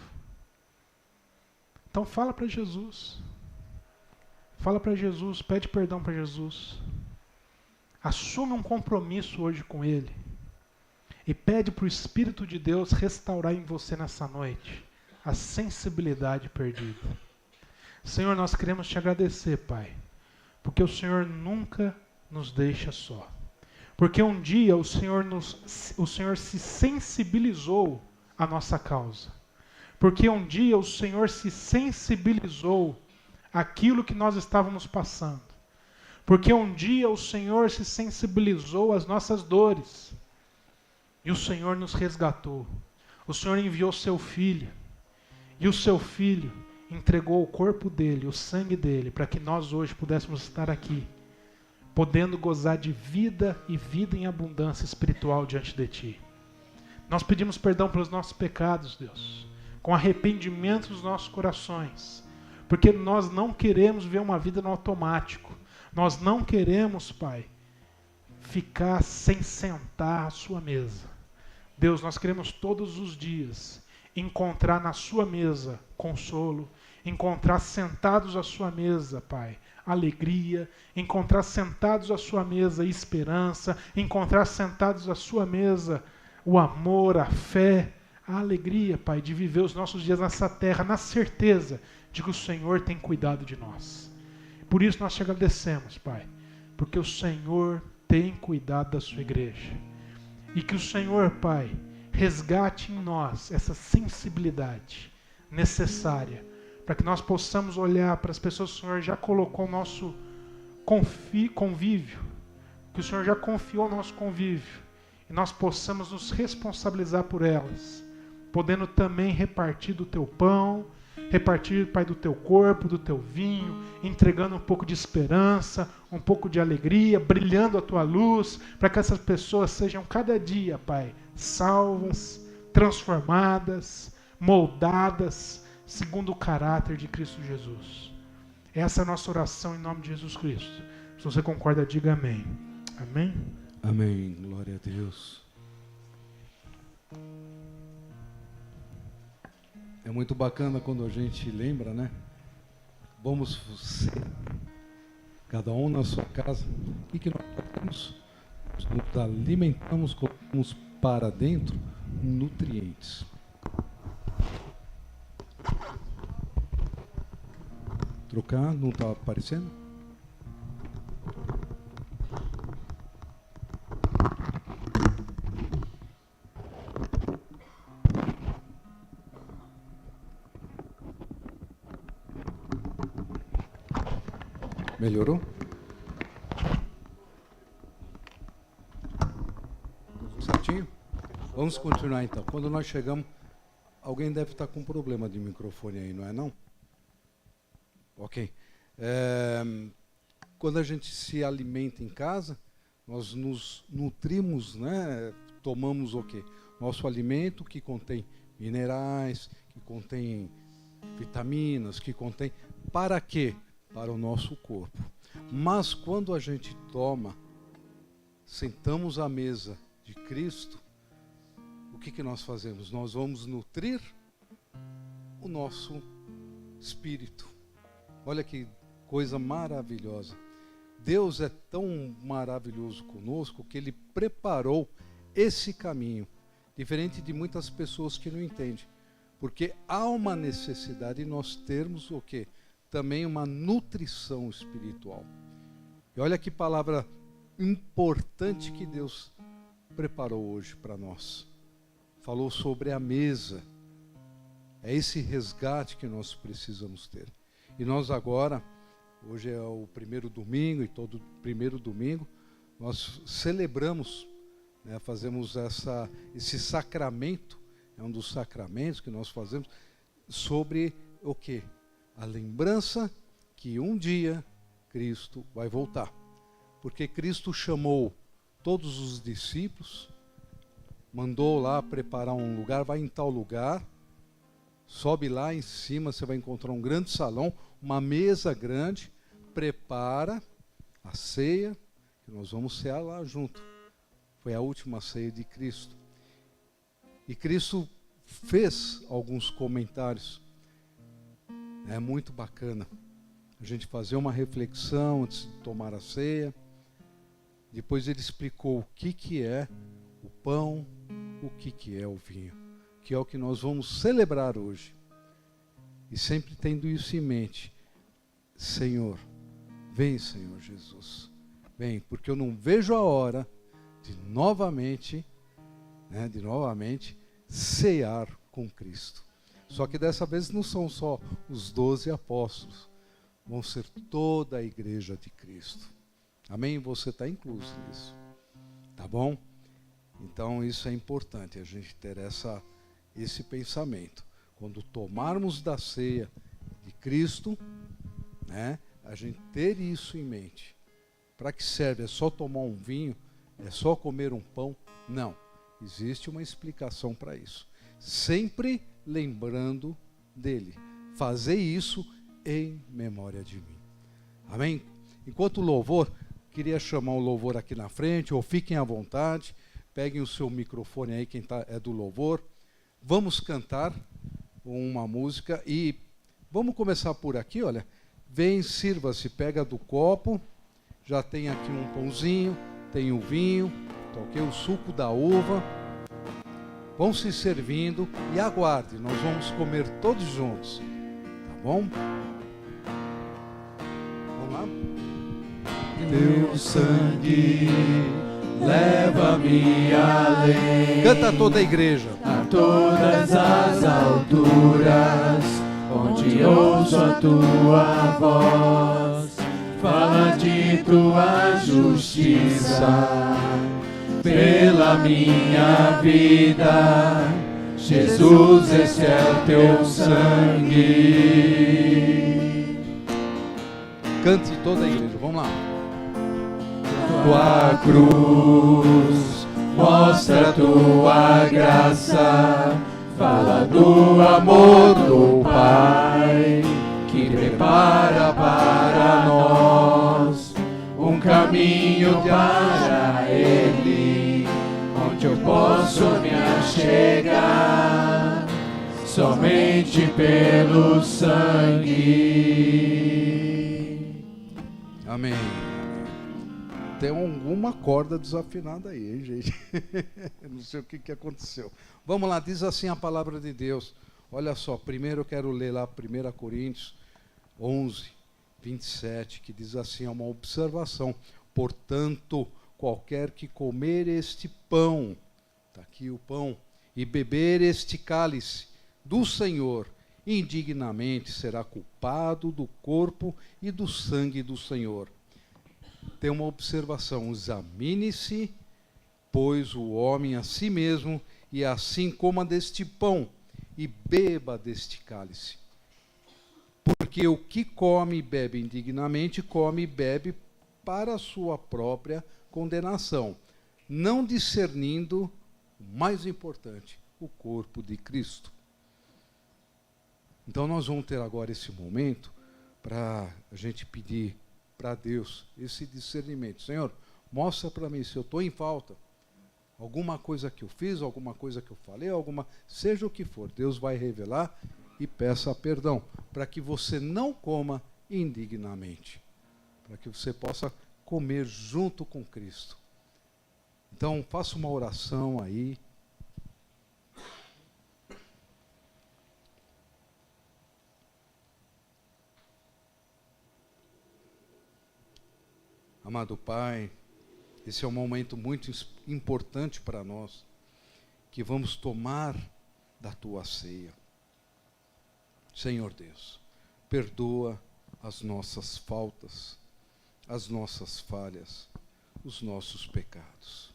Então fala para Jesus. Fala para Jesus, pede perdão para Jesus. Assume um compromisso hoje com Ele. E pede para o Espírito de Deus restaurar em você nessa noite a sensibilidade perdida. Senhor, nós queremos te agradecer, Pai, porque o Senhor nunca nos deixa só. Porque um dia o Senhor se sensibilizou à nossa causa. Porque um dia o Senhor se sensibilizou àquilo que nós estávamos passando. Porque um dia o Senhor se sensibilizou às nossas dores. E o Senhor nos resgatou. O Senhor enviou seu Filho. E o seu Filho entregou o corpo dele, o sangue dele, para que nós hoje pudéssemos estar aqui, podendo gozar de vida e vida em abundância espiritual diante de Ti. Nós pedimos perdão pelos nossos pecados, Deus, com arrependimento dos nossos corações, porque nós não queremos ver uma vida no automático. Nós não queremos, Pai, ficar sem sentar à sua mesa. Deus, nós queremos todos os dias encontrar na sua mesa consolo, encontrar sentados à sua mesa, Pai, alegria, encontrar sentados à sua mesa esperança, encontrar sentados à sua mesa o amor, a fé, a alegria, Pai, de viver os nossos dias nessa terra, na certeza de que o Senhor tem cuidado de nós. Por isso nós te agradecemos, Pai, porque o Senhor tem cuidado da sua igreja. E que o Senhor, Pai, resgate em nós essa sensibilidade necessária para que nós possamos olhar para as pessoas que o Senhor já colocou no nosso convívio, que o Senhor já confiou no nosso convívio, e nós possamos nos responsabilizar por elas, podendo também repartir do teu pão, Repartir, Pai, do teu corpo, do teu vinho, entregando um pouco de esperança, um pouco de alegria, brilhando a tua luz, para que essas pessoas sejam cada dia, Pai, salvas, transformadas, moldadas, segundo o caráter de Cristo Jesus. Essa é a nossa oração em nome de Jesus Cristo. Se você concorda, diga amém. Amém? Amém. Glória a Deus. É muito bacana quando a gente lembra, né? Vamos ser, cada um na sua casa. O que nós fazemos? Nos alimentamos, colocamos para dentro nutrientes. Trocar, não está aparecendo? Melhorou? Certinho? Vamos continuar então. Quando nós chegamos, alguém deve estar com um problema de microfone aí, não é não? Ok. Quando a gente se alimenta em casa, nós nos nutrimos, né? Tomamos o quê? Nosso alimento que contém minerais, que contém vitaminas, que contém... Para quê? Para o nosso corpo. Mas quando a gente toma, sentamos à mesa de Cristo, o que nós fazemos? Nós vamos nutrir o nosso espírito. Olha que coisa maravilhosa. Deus é tão maravilhoso conosco que Ele preparou esse caminho, diferente de muitas pessoas que não entendem. Porque há uma necessidade de nós termos o quê? Também uma nutrição espiritual. E olha que palavra importante que Deus preparou hoje para nós. Falou sobre a mesa. É esse resgate que nós precisamos ter. E nós agora, hoje é o primeiro domingo, e todo primeiro domingo, nós celebramos, né, fazemos esse sacramento, é um dos sacramentos que nós fazemos, sobre o quê? A lembrança que um dia Cristo vai voltar. Porque Cristo chamou todos os discípulos, mandou lá preparar um lugar, vai em tal lugar, sobe lá em cima, você vai encontrar um grande salão, uma mesa grande, prepara a ceia, que nós vamos cear lá junto. Foi a última ceia de Cristo. E Cristo fez alguns comentários. É muito bacana a gente fazer uma reflexão antes de tomar a ceia. Depois ele explicou o que é o pão, o que é o vinho, que é o que nós vamos celebrar hoje. E sempre tendo isso em mente. Senhor, vem, Senhor Jesus. Vem, porque eu não vejo a hora de novamente cear com Cristo. Só que dessa vez não são só os 12 apóstolos, vão ser toda a igreja de Cristo. Amém? Você está incluso nisso. Tá bom? Então isso é importante, a gente ter esse pensamento. Quando tomarmos da ceia de Cristo, né, a gente ter isso em mente. Para que serve? É só tomar um vinho? É só comer um pão? Não. Existe uma explicação para isso. Sempre lembrando dele. Fazer isso em memória de mim. Amém? Enquanto o louvor, queria chamar o louvor aqui na frente, ou fiquem à vontade, peguem o seu microfone aí, quem é do louvor. Vamos cantar uma música e vamos começar por aqui, olha. Vem, sirva-se, pega do copo, já tem aqui um pãozinho, tem o vinho, tá ok? O suco da uva. Vão se servindo e aguarde, nós vamos comer todos juntos, tá bom? Vamos lá? Teu sangue leva-me além. Canta toda a igreja. A todas as alturas, onde ouço a tua voz, fala de tua justiça. Pela minha vida, Jesus, esse é o teu sangue. Cante toda a igreja, vamos lá. Tua cruz mostra tua graça, fala do amor do Pai, que prepara para nós um caminho para Ele, onde eu posso me achegar somente pelo sangue. Amém. Tem alguma corda desafinada aí, hein, gente? Não sei o que aconteceu. Vamos lá, diz assim a palavra de Deus. Olha só, primeiro eu quero ler lá 1 Coríntios 11, 27, que diz assim, é uma observação. Portanto, qualquer que comer este pão, está aqui o pão, e beber este cálice do Senhor, indignamente será culpado do corpo e do sangue do Senhor. Tem uma observação, examine-se, pois o homem a si mesmo, e assim coma deste pão e beba deste cálice. Porque o que come e bebe indignamente, come e bebe para a sua própria condenação, não discernindo o mais importante, o corpo de Cristo. Então nós vamos ter agora esse momento para a gente pedir para Deus esse discernimento. Senhor, mostra para mim se eu estou em falta. Alguma coisa que eu fiz, alguma coisa que eu falei, seja o que for, Deus vai revelar e peça perdão, para que você não coma indignamente, para que você possa comer junto com Cristo. Então, faça uma oração aí. Amado Pai, esse é um momento muito importante para nós, que vamos tomar da Tua ceia. Senhor Deus, perdoa as nossas faltas, as nossas falhas, os nossos pecados.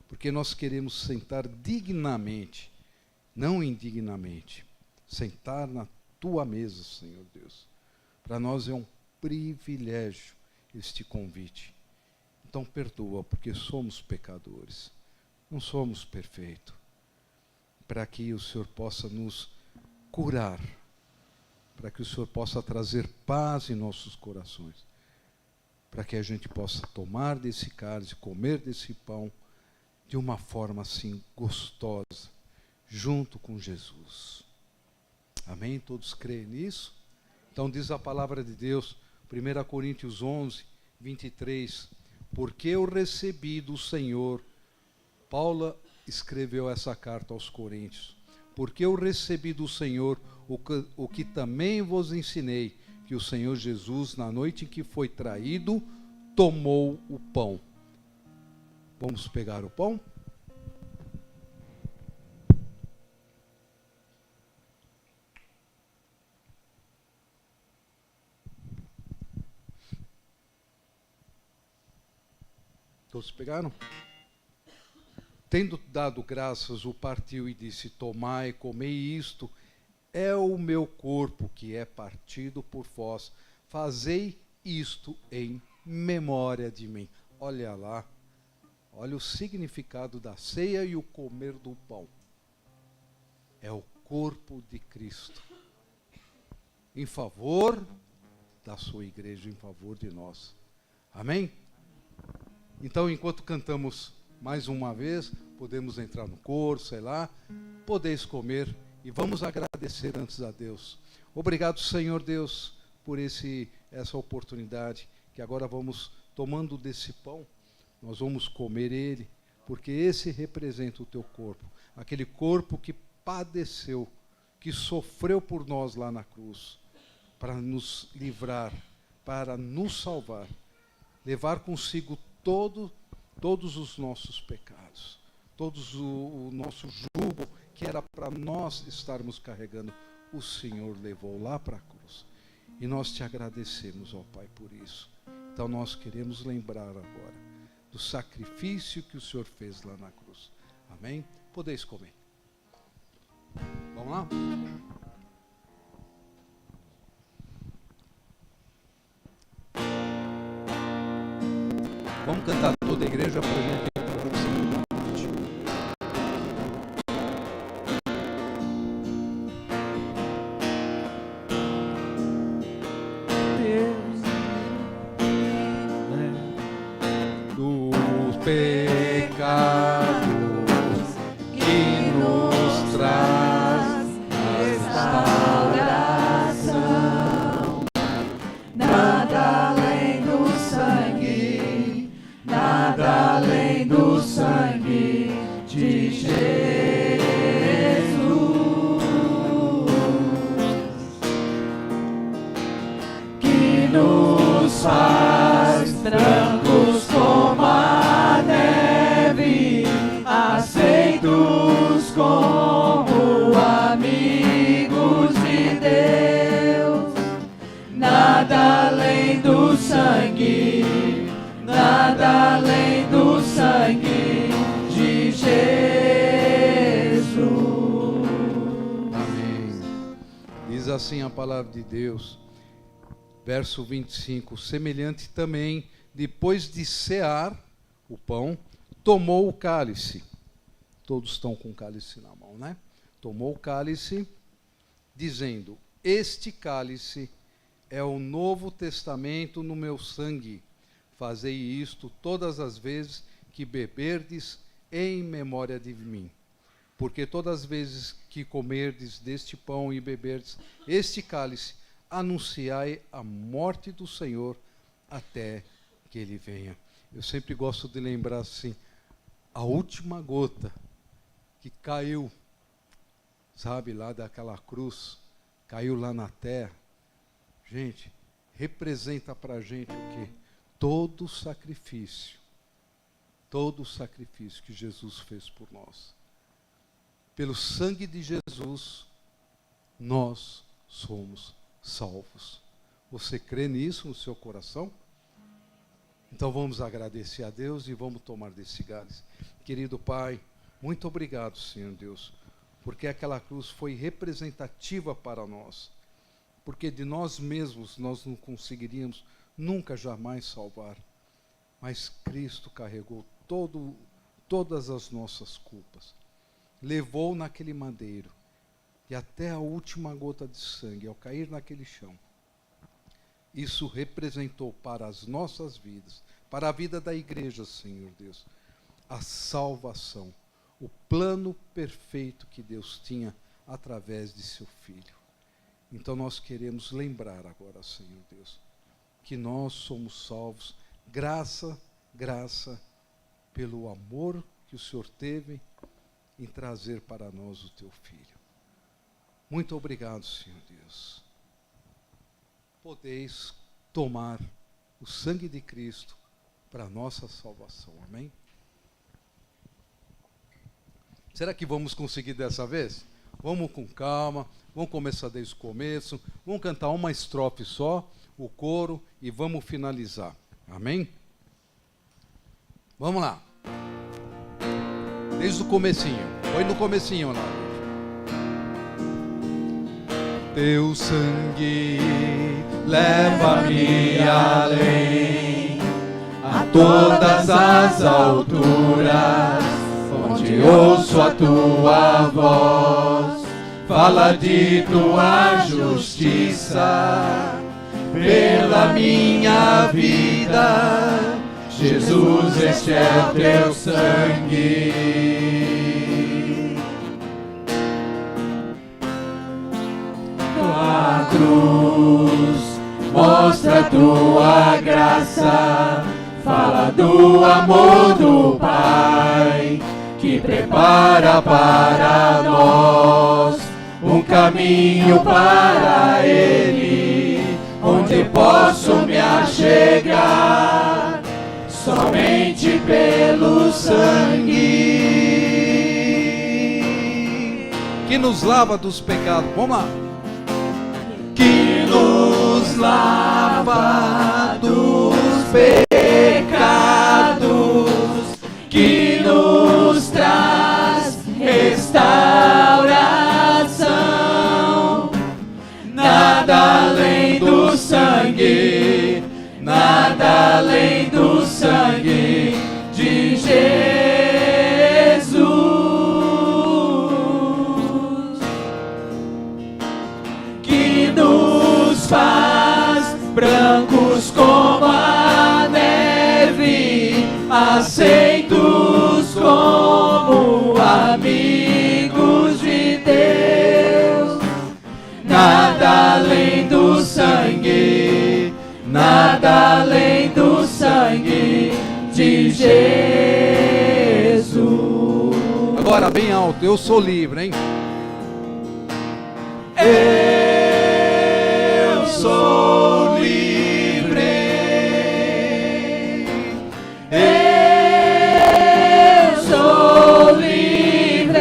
Porque nós queremos sentar dignamente, não indignamente, sentar na Tua mesa, Senhor Deus. Para nós é um privilégio este convite. Então perdoa, porque somos pecadores, não somos perfeitos, para que o Senhor possa nos curar, para que o Senhor possa trazer paz em nossos corações, para que a gente possa tomar desse cálice, comer desse pão, de uma forma assim gostosa, junto com Jesus. Amém? Todos creem nisso? Então diz a palavra de Deus, 1 Coríntios 11, 23, porque eu recebi do Senhor, Paulo escreveu essa carta aos Coríntios, porque eu recebi do Senhor o que também vos ensinei, que o Senhor Jesus, na noite em que foi traído, tomou o pão. Vamos pegar o pão? Todos pegaram? Tendo dado graças, o partiu e disse, tomai, comei isto, é o meu corpo que é partido por vós, fazei isto em memória de mim. Olha lá, olha o significado da ceia e o comer do pão. É o corpo de Cristo, em favor da sua igreja, em favor de nós. Amém? Então, enquanto cantamos mais uma vez, podemos entrar no coro, sei lá, podeis comer e vamos agradecer antes a Deus. Obrigado, Senhor Deus, por essa oportunidade, que agora vamos tomando desse pão, nós vamos comer ele, porque esse representa o teu corpo, aquele corpo que padeceu, que sofreu por nós lá na cruz, para nos livrar, para nos salvar, levar consigo todos os nossos pecados, todos o nosso jugo que era para nós estarmos carregando, o Senhor levou lá para a cruz. E nós te agradecemos, ó Pai, por isso. Então nós queremos lembrar agora do sacrifício que o Senhor fez lá na cruz. Amém? Podeis comer. Vamos lá? Vamos cantar toda a igreja para a gente ir para o segundo noite. Deus Dos pecados que nos traz restauração, nada além do sangue, nada além do sangue de Jesus, que nos faz brancos como a neve, aceitos como amigos de Deus. Nada além do sangue, nada além do sangue de Jesus. Amém. Diz assim a palavra de Deus, verso 25: semelhante também, depois de cear o pão, tomou o cálice. Todos estão com o cálice na mão, né? Tomou o cálice, dizendo: este cálice é o novo testamento no meu sangue. Fazei isto todas as vezes que beberdes em memória de mim. Porque todas as vezes que comerdes deste pão e beberdes este cálice, anunciai a morte do Senhor até que ele venha. Eu sempre gosto de lembrar assim, a última gota que caiu, sabe, lá daquela cruz, caiu lá na terra. Gente, representa para a gente o quê? Todo o sacrifício que Jesus fez por nós. Pelo sangue de Jesus, nós somos salvos. Você crê nisso no seu coração? Então vamos agradecer a Deus e vamos tomar desse cálice. Querido Pai, muito obrigado, Senhor Deus, porque aquela cruz foi representativa para nós. Porque de nós mesmos nós não conseguiríamos nunca jamais salvar. Mas Cristo carregou todas as nossas culpas. Levou naquele madeiro. E até a última gota de sangue, ao cair naquele chão, isso representou para as nossas vidas, para a vida da igreja, Senhor Deus, a salvação, o plano perfeito que Deus tinha através de seu Filho. Então nós queremos lembrar agora, Senhor Deus, que nós somos salvos, graça pelo amor que o Senhor teve em trazer para nós o teu Filho. Muito obrigado, Senhor Deus. Podeis tomar o sangue de Cristo para a nossa salvação. Amém? Será que vamos conseguir dessa vez? Vamos com calma, vamos começar desde o começo, vamos cantar uma estrofe só, o coro, e vamos finalizar. Amém? Vamos lá. Desde o comecinho. Foi no comecinho lá. Teu sangue leva-me além, a todas as alturas, onde ouço a tua voz, fala de tua justiça, pela minha vida, Jesus, este é o teu sangue. Tua cruz mostra tua graça, fala do amor do Pai, que prepara para nós um caminho para Ele, onde posso me achegar somente pelo sangue que nos lava dos pecados. Vamos lá. Que nos lava dos pecados, que nos traz restauração. além do sangue de Jesus, que nos faz brancos como a neve, aceitos como amigos de Deus. Nada além do sangue, nada além do sangue de Jesus. Agora bem alto, eu sou livre, hein? Eu sou livre. Eu sou livre.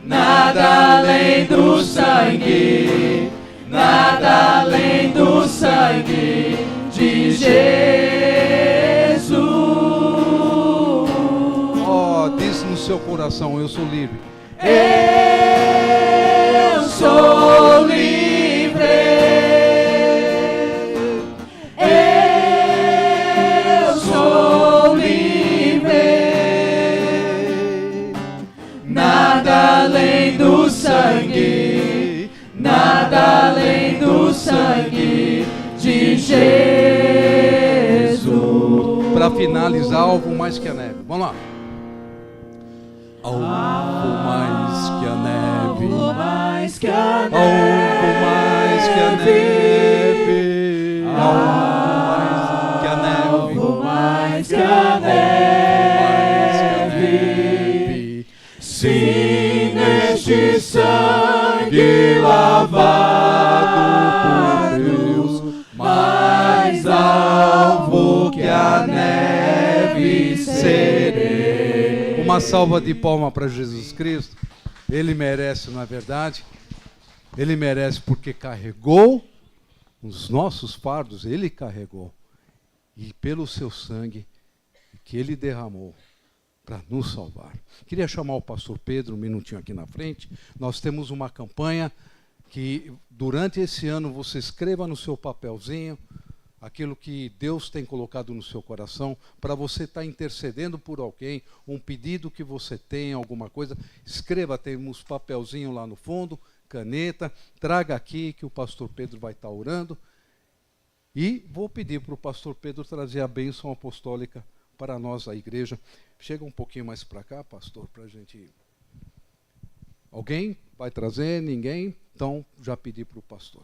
Nada além do sangue, nada além do sangue de Jesus. Ó, diz no seu coração, eu sou livre. Eu sou livre. Eu sou livre. Nada além do sangue, nada além do sangue de Jesus. Para finalizar, algo mais que a neve. Vamos lá. Algo mais que a neve. Algo mais que a Algo mais que a neve. Algo mais que a neve. Algo mais que a neve. Sim, neste sangue lavado por Deus, mais alvo que a neve serei. Uma salva de palmas para Jesus Cristo. Ele merece, na verdade. Ele merece porque carregou os nossos fardos, ele carregou. E pelo seu sangue que ele derramou para nos salvar. Queria chamar o pastor Pedro um minutinho aqui na frente. Nós temos uma campanha que durante esse ano você escreva no seu papelzinho aquilo que Deus tem colocado no seu coração, para você estar intercedendo por alguém, um pedido que você tem, alguma coisa, escreva, temos papelzinho lá no fundo, caneta, traga aqui que o pastor Pedro vai estar orando. E vou pedir para o pastor Pedro trazer a bênção apostólica para nós, a igreja. Chega um pouquinho mais para cá, pastor, para a gente ir. Alguém vai trazer? Ninguém? Então, já pedi para o pastor.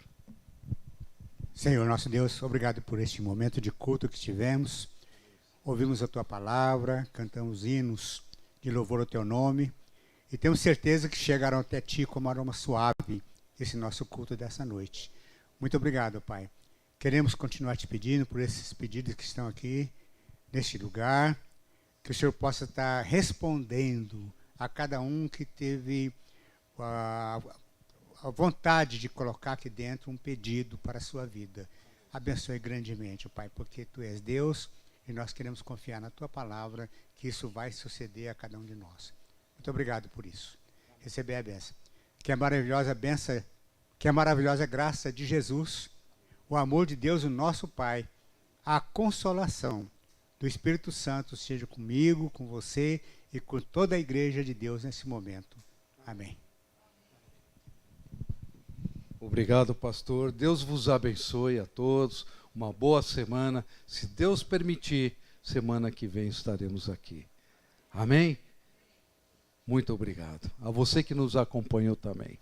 Senhor, nosso Deus, obrigado por este momento de culto que tivemos. Ouvimos a Tua palavra, cantamos hinos de louvor ao Teu nome e temos certeza que chegaram até Ti como aroma suave esse nosso culto dessa noite. Muito obrigado, Pai. Queremos continuar te pedindo por esses pedidos que estão aqui, neste lugar, que o Senhor possa estar respondendo a cada um que teve a vontade de colocar aqui dentro um pedido para a sua vida. Abençoe grandemente, Pai, porque Tu és Deus e nós queremos confiar na Tua palavra que isso vai suceder a cada um de nós. Muito obrigado por isso. Receber a bênção. Que a maravilhosa bênção, que a maravilhosa graça de Jesus, o amor de Deus, o nosso Pai, a consolação do Espírito Santo seja comigo, com você e com toda a igreja de Deus nesse momento. Amém. Obrigado, pastor. Deus vos abençoe a todos. Uma boa semana. Se Deus permitir, semana que vem estaremos aqui. Amém? Muito obrigado. A você que nos acompanhou também.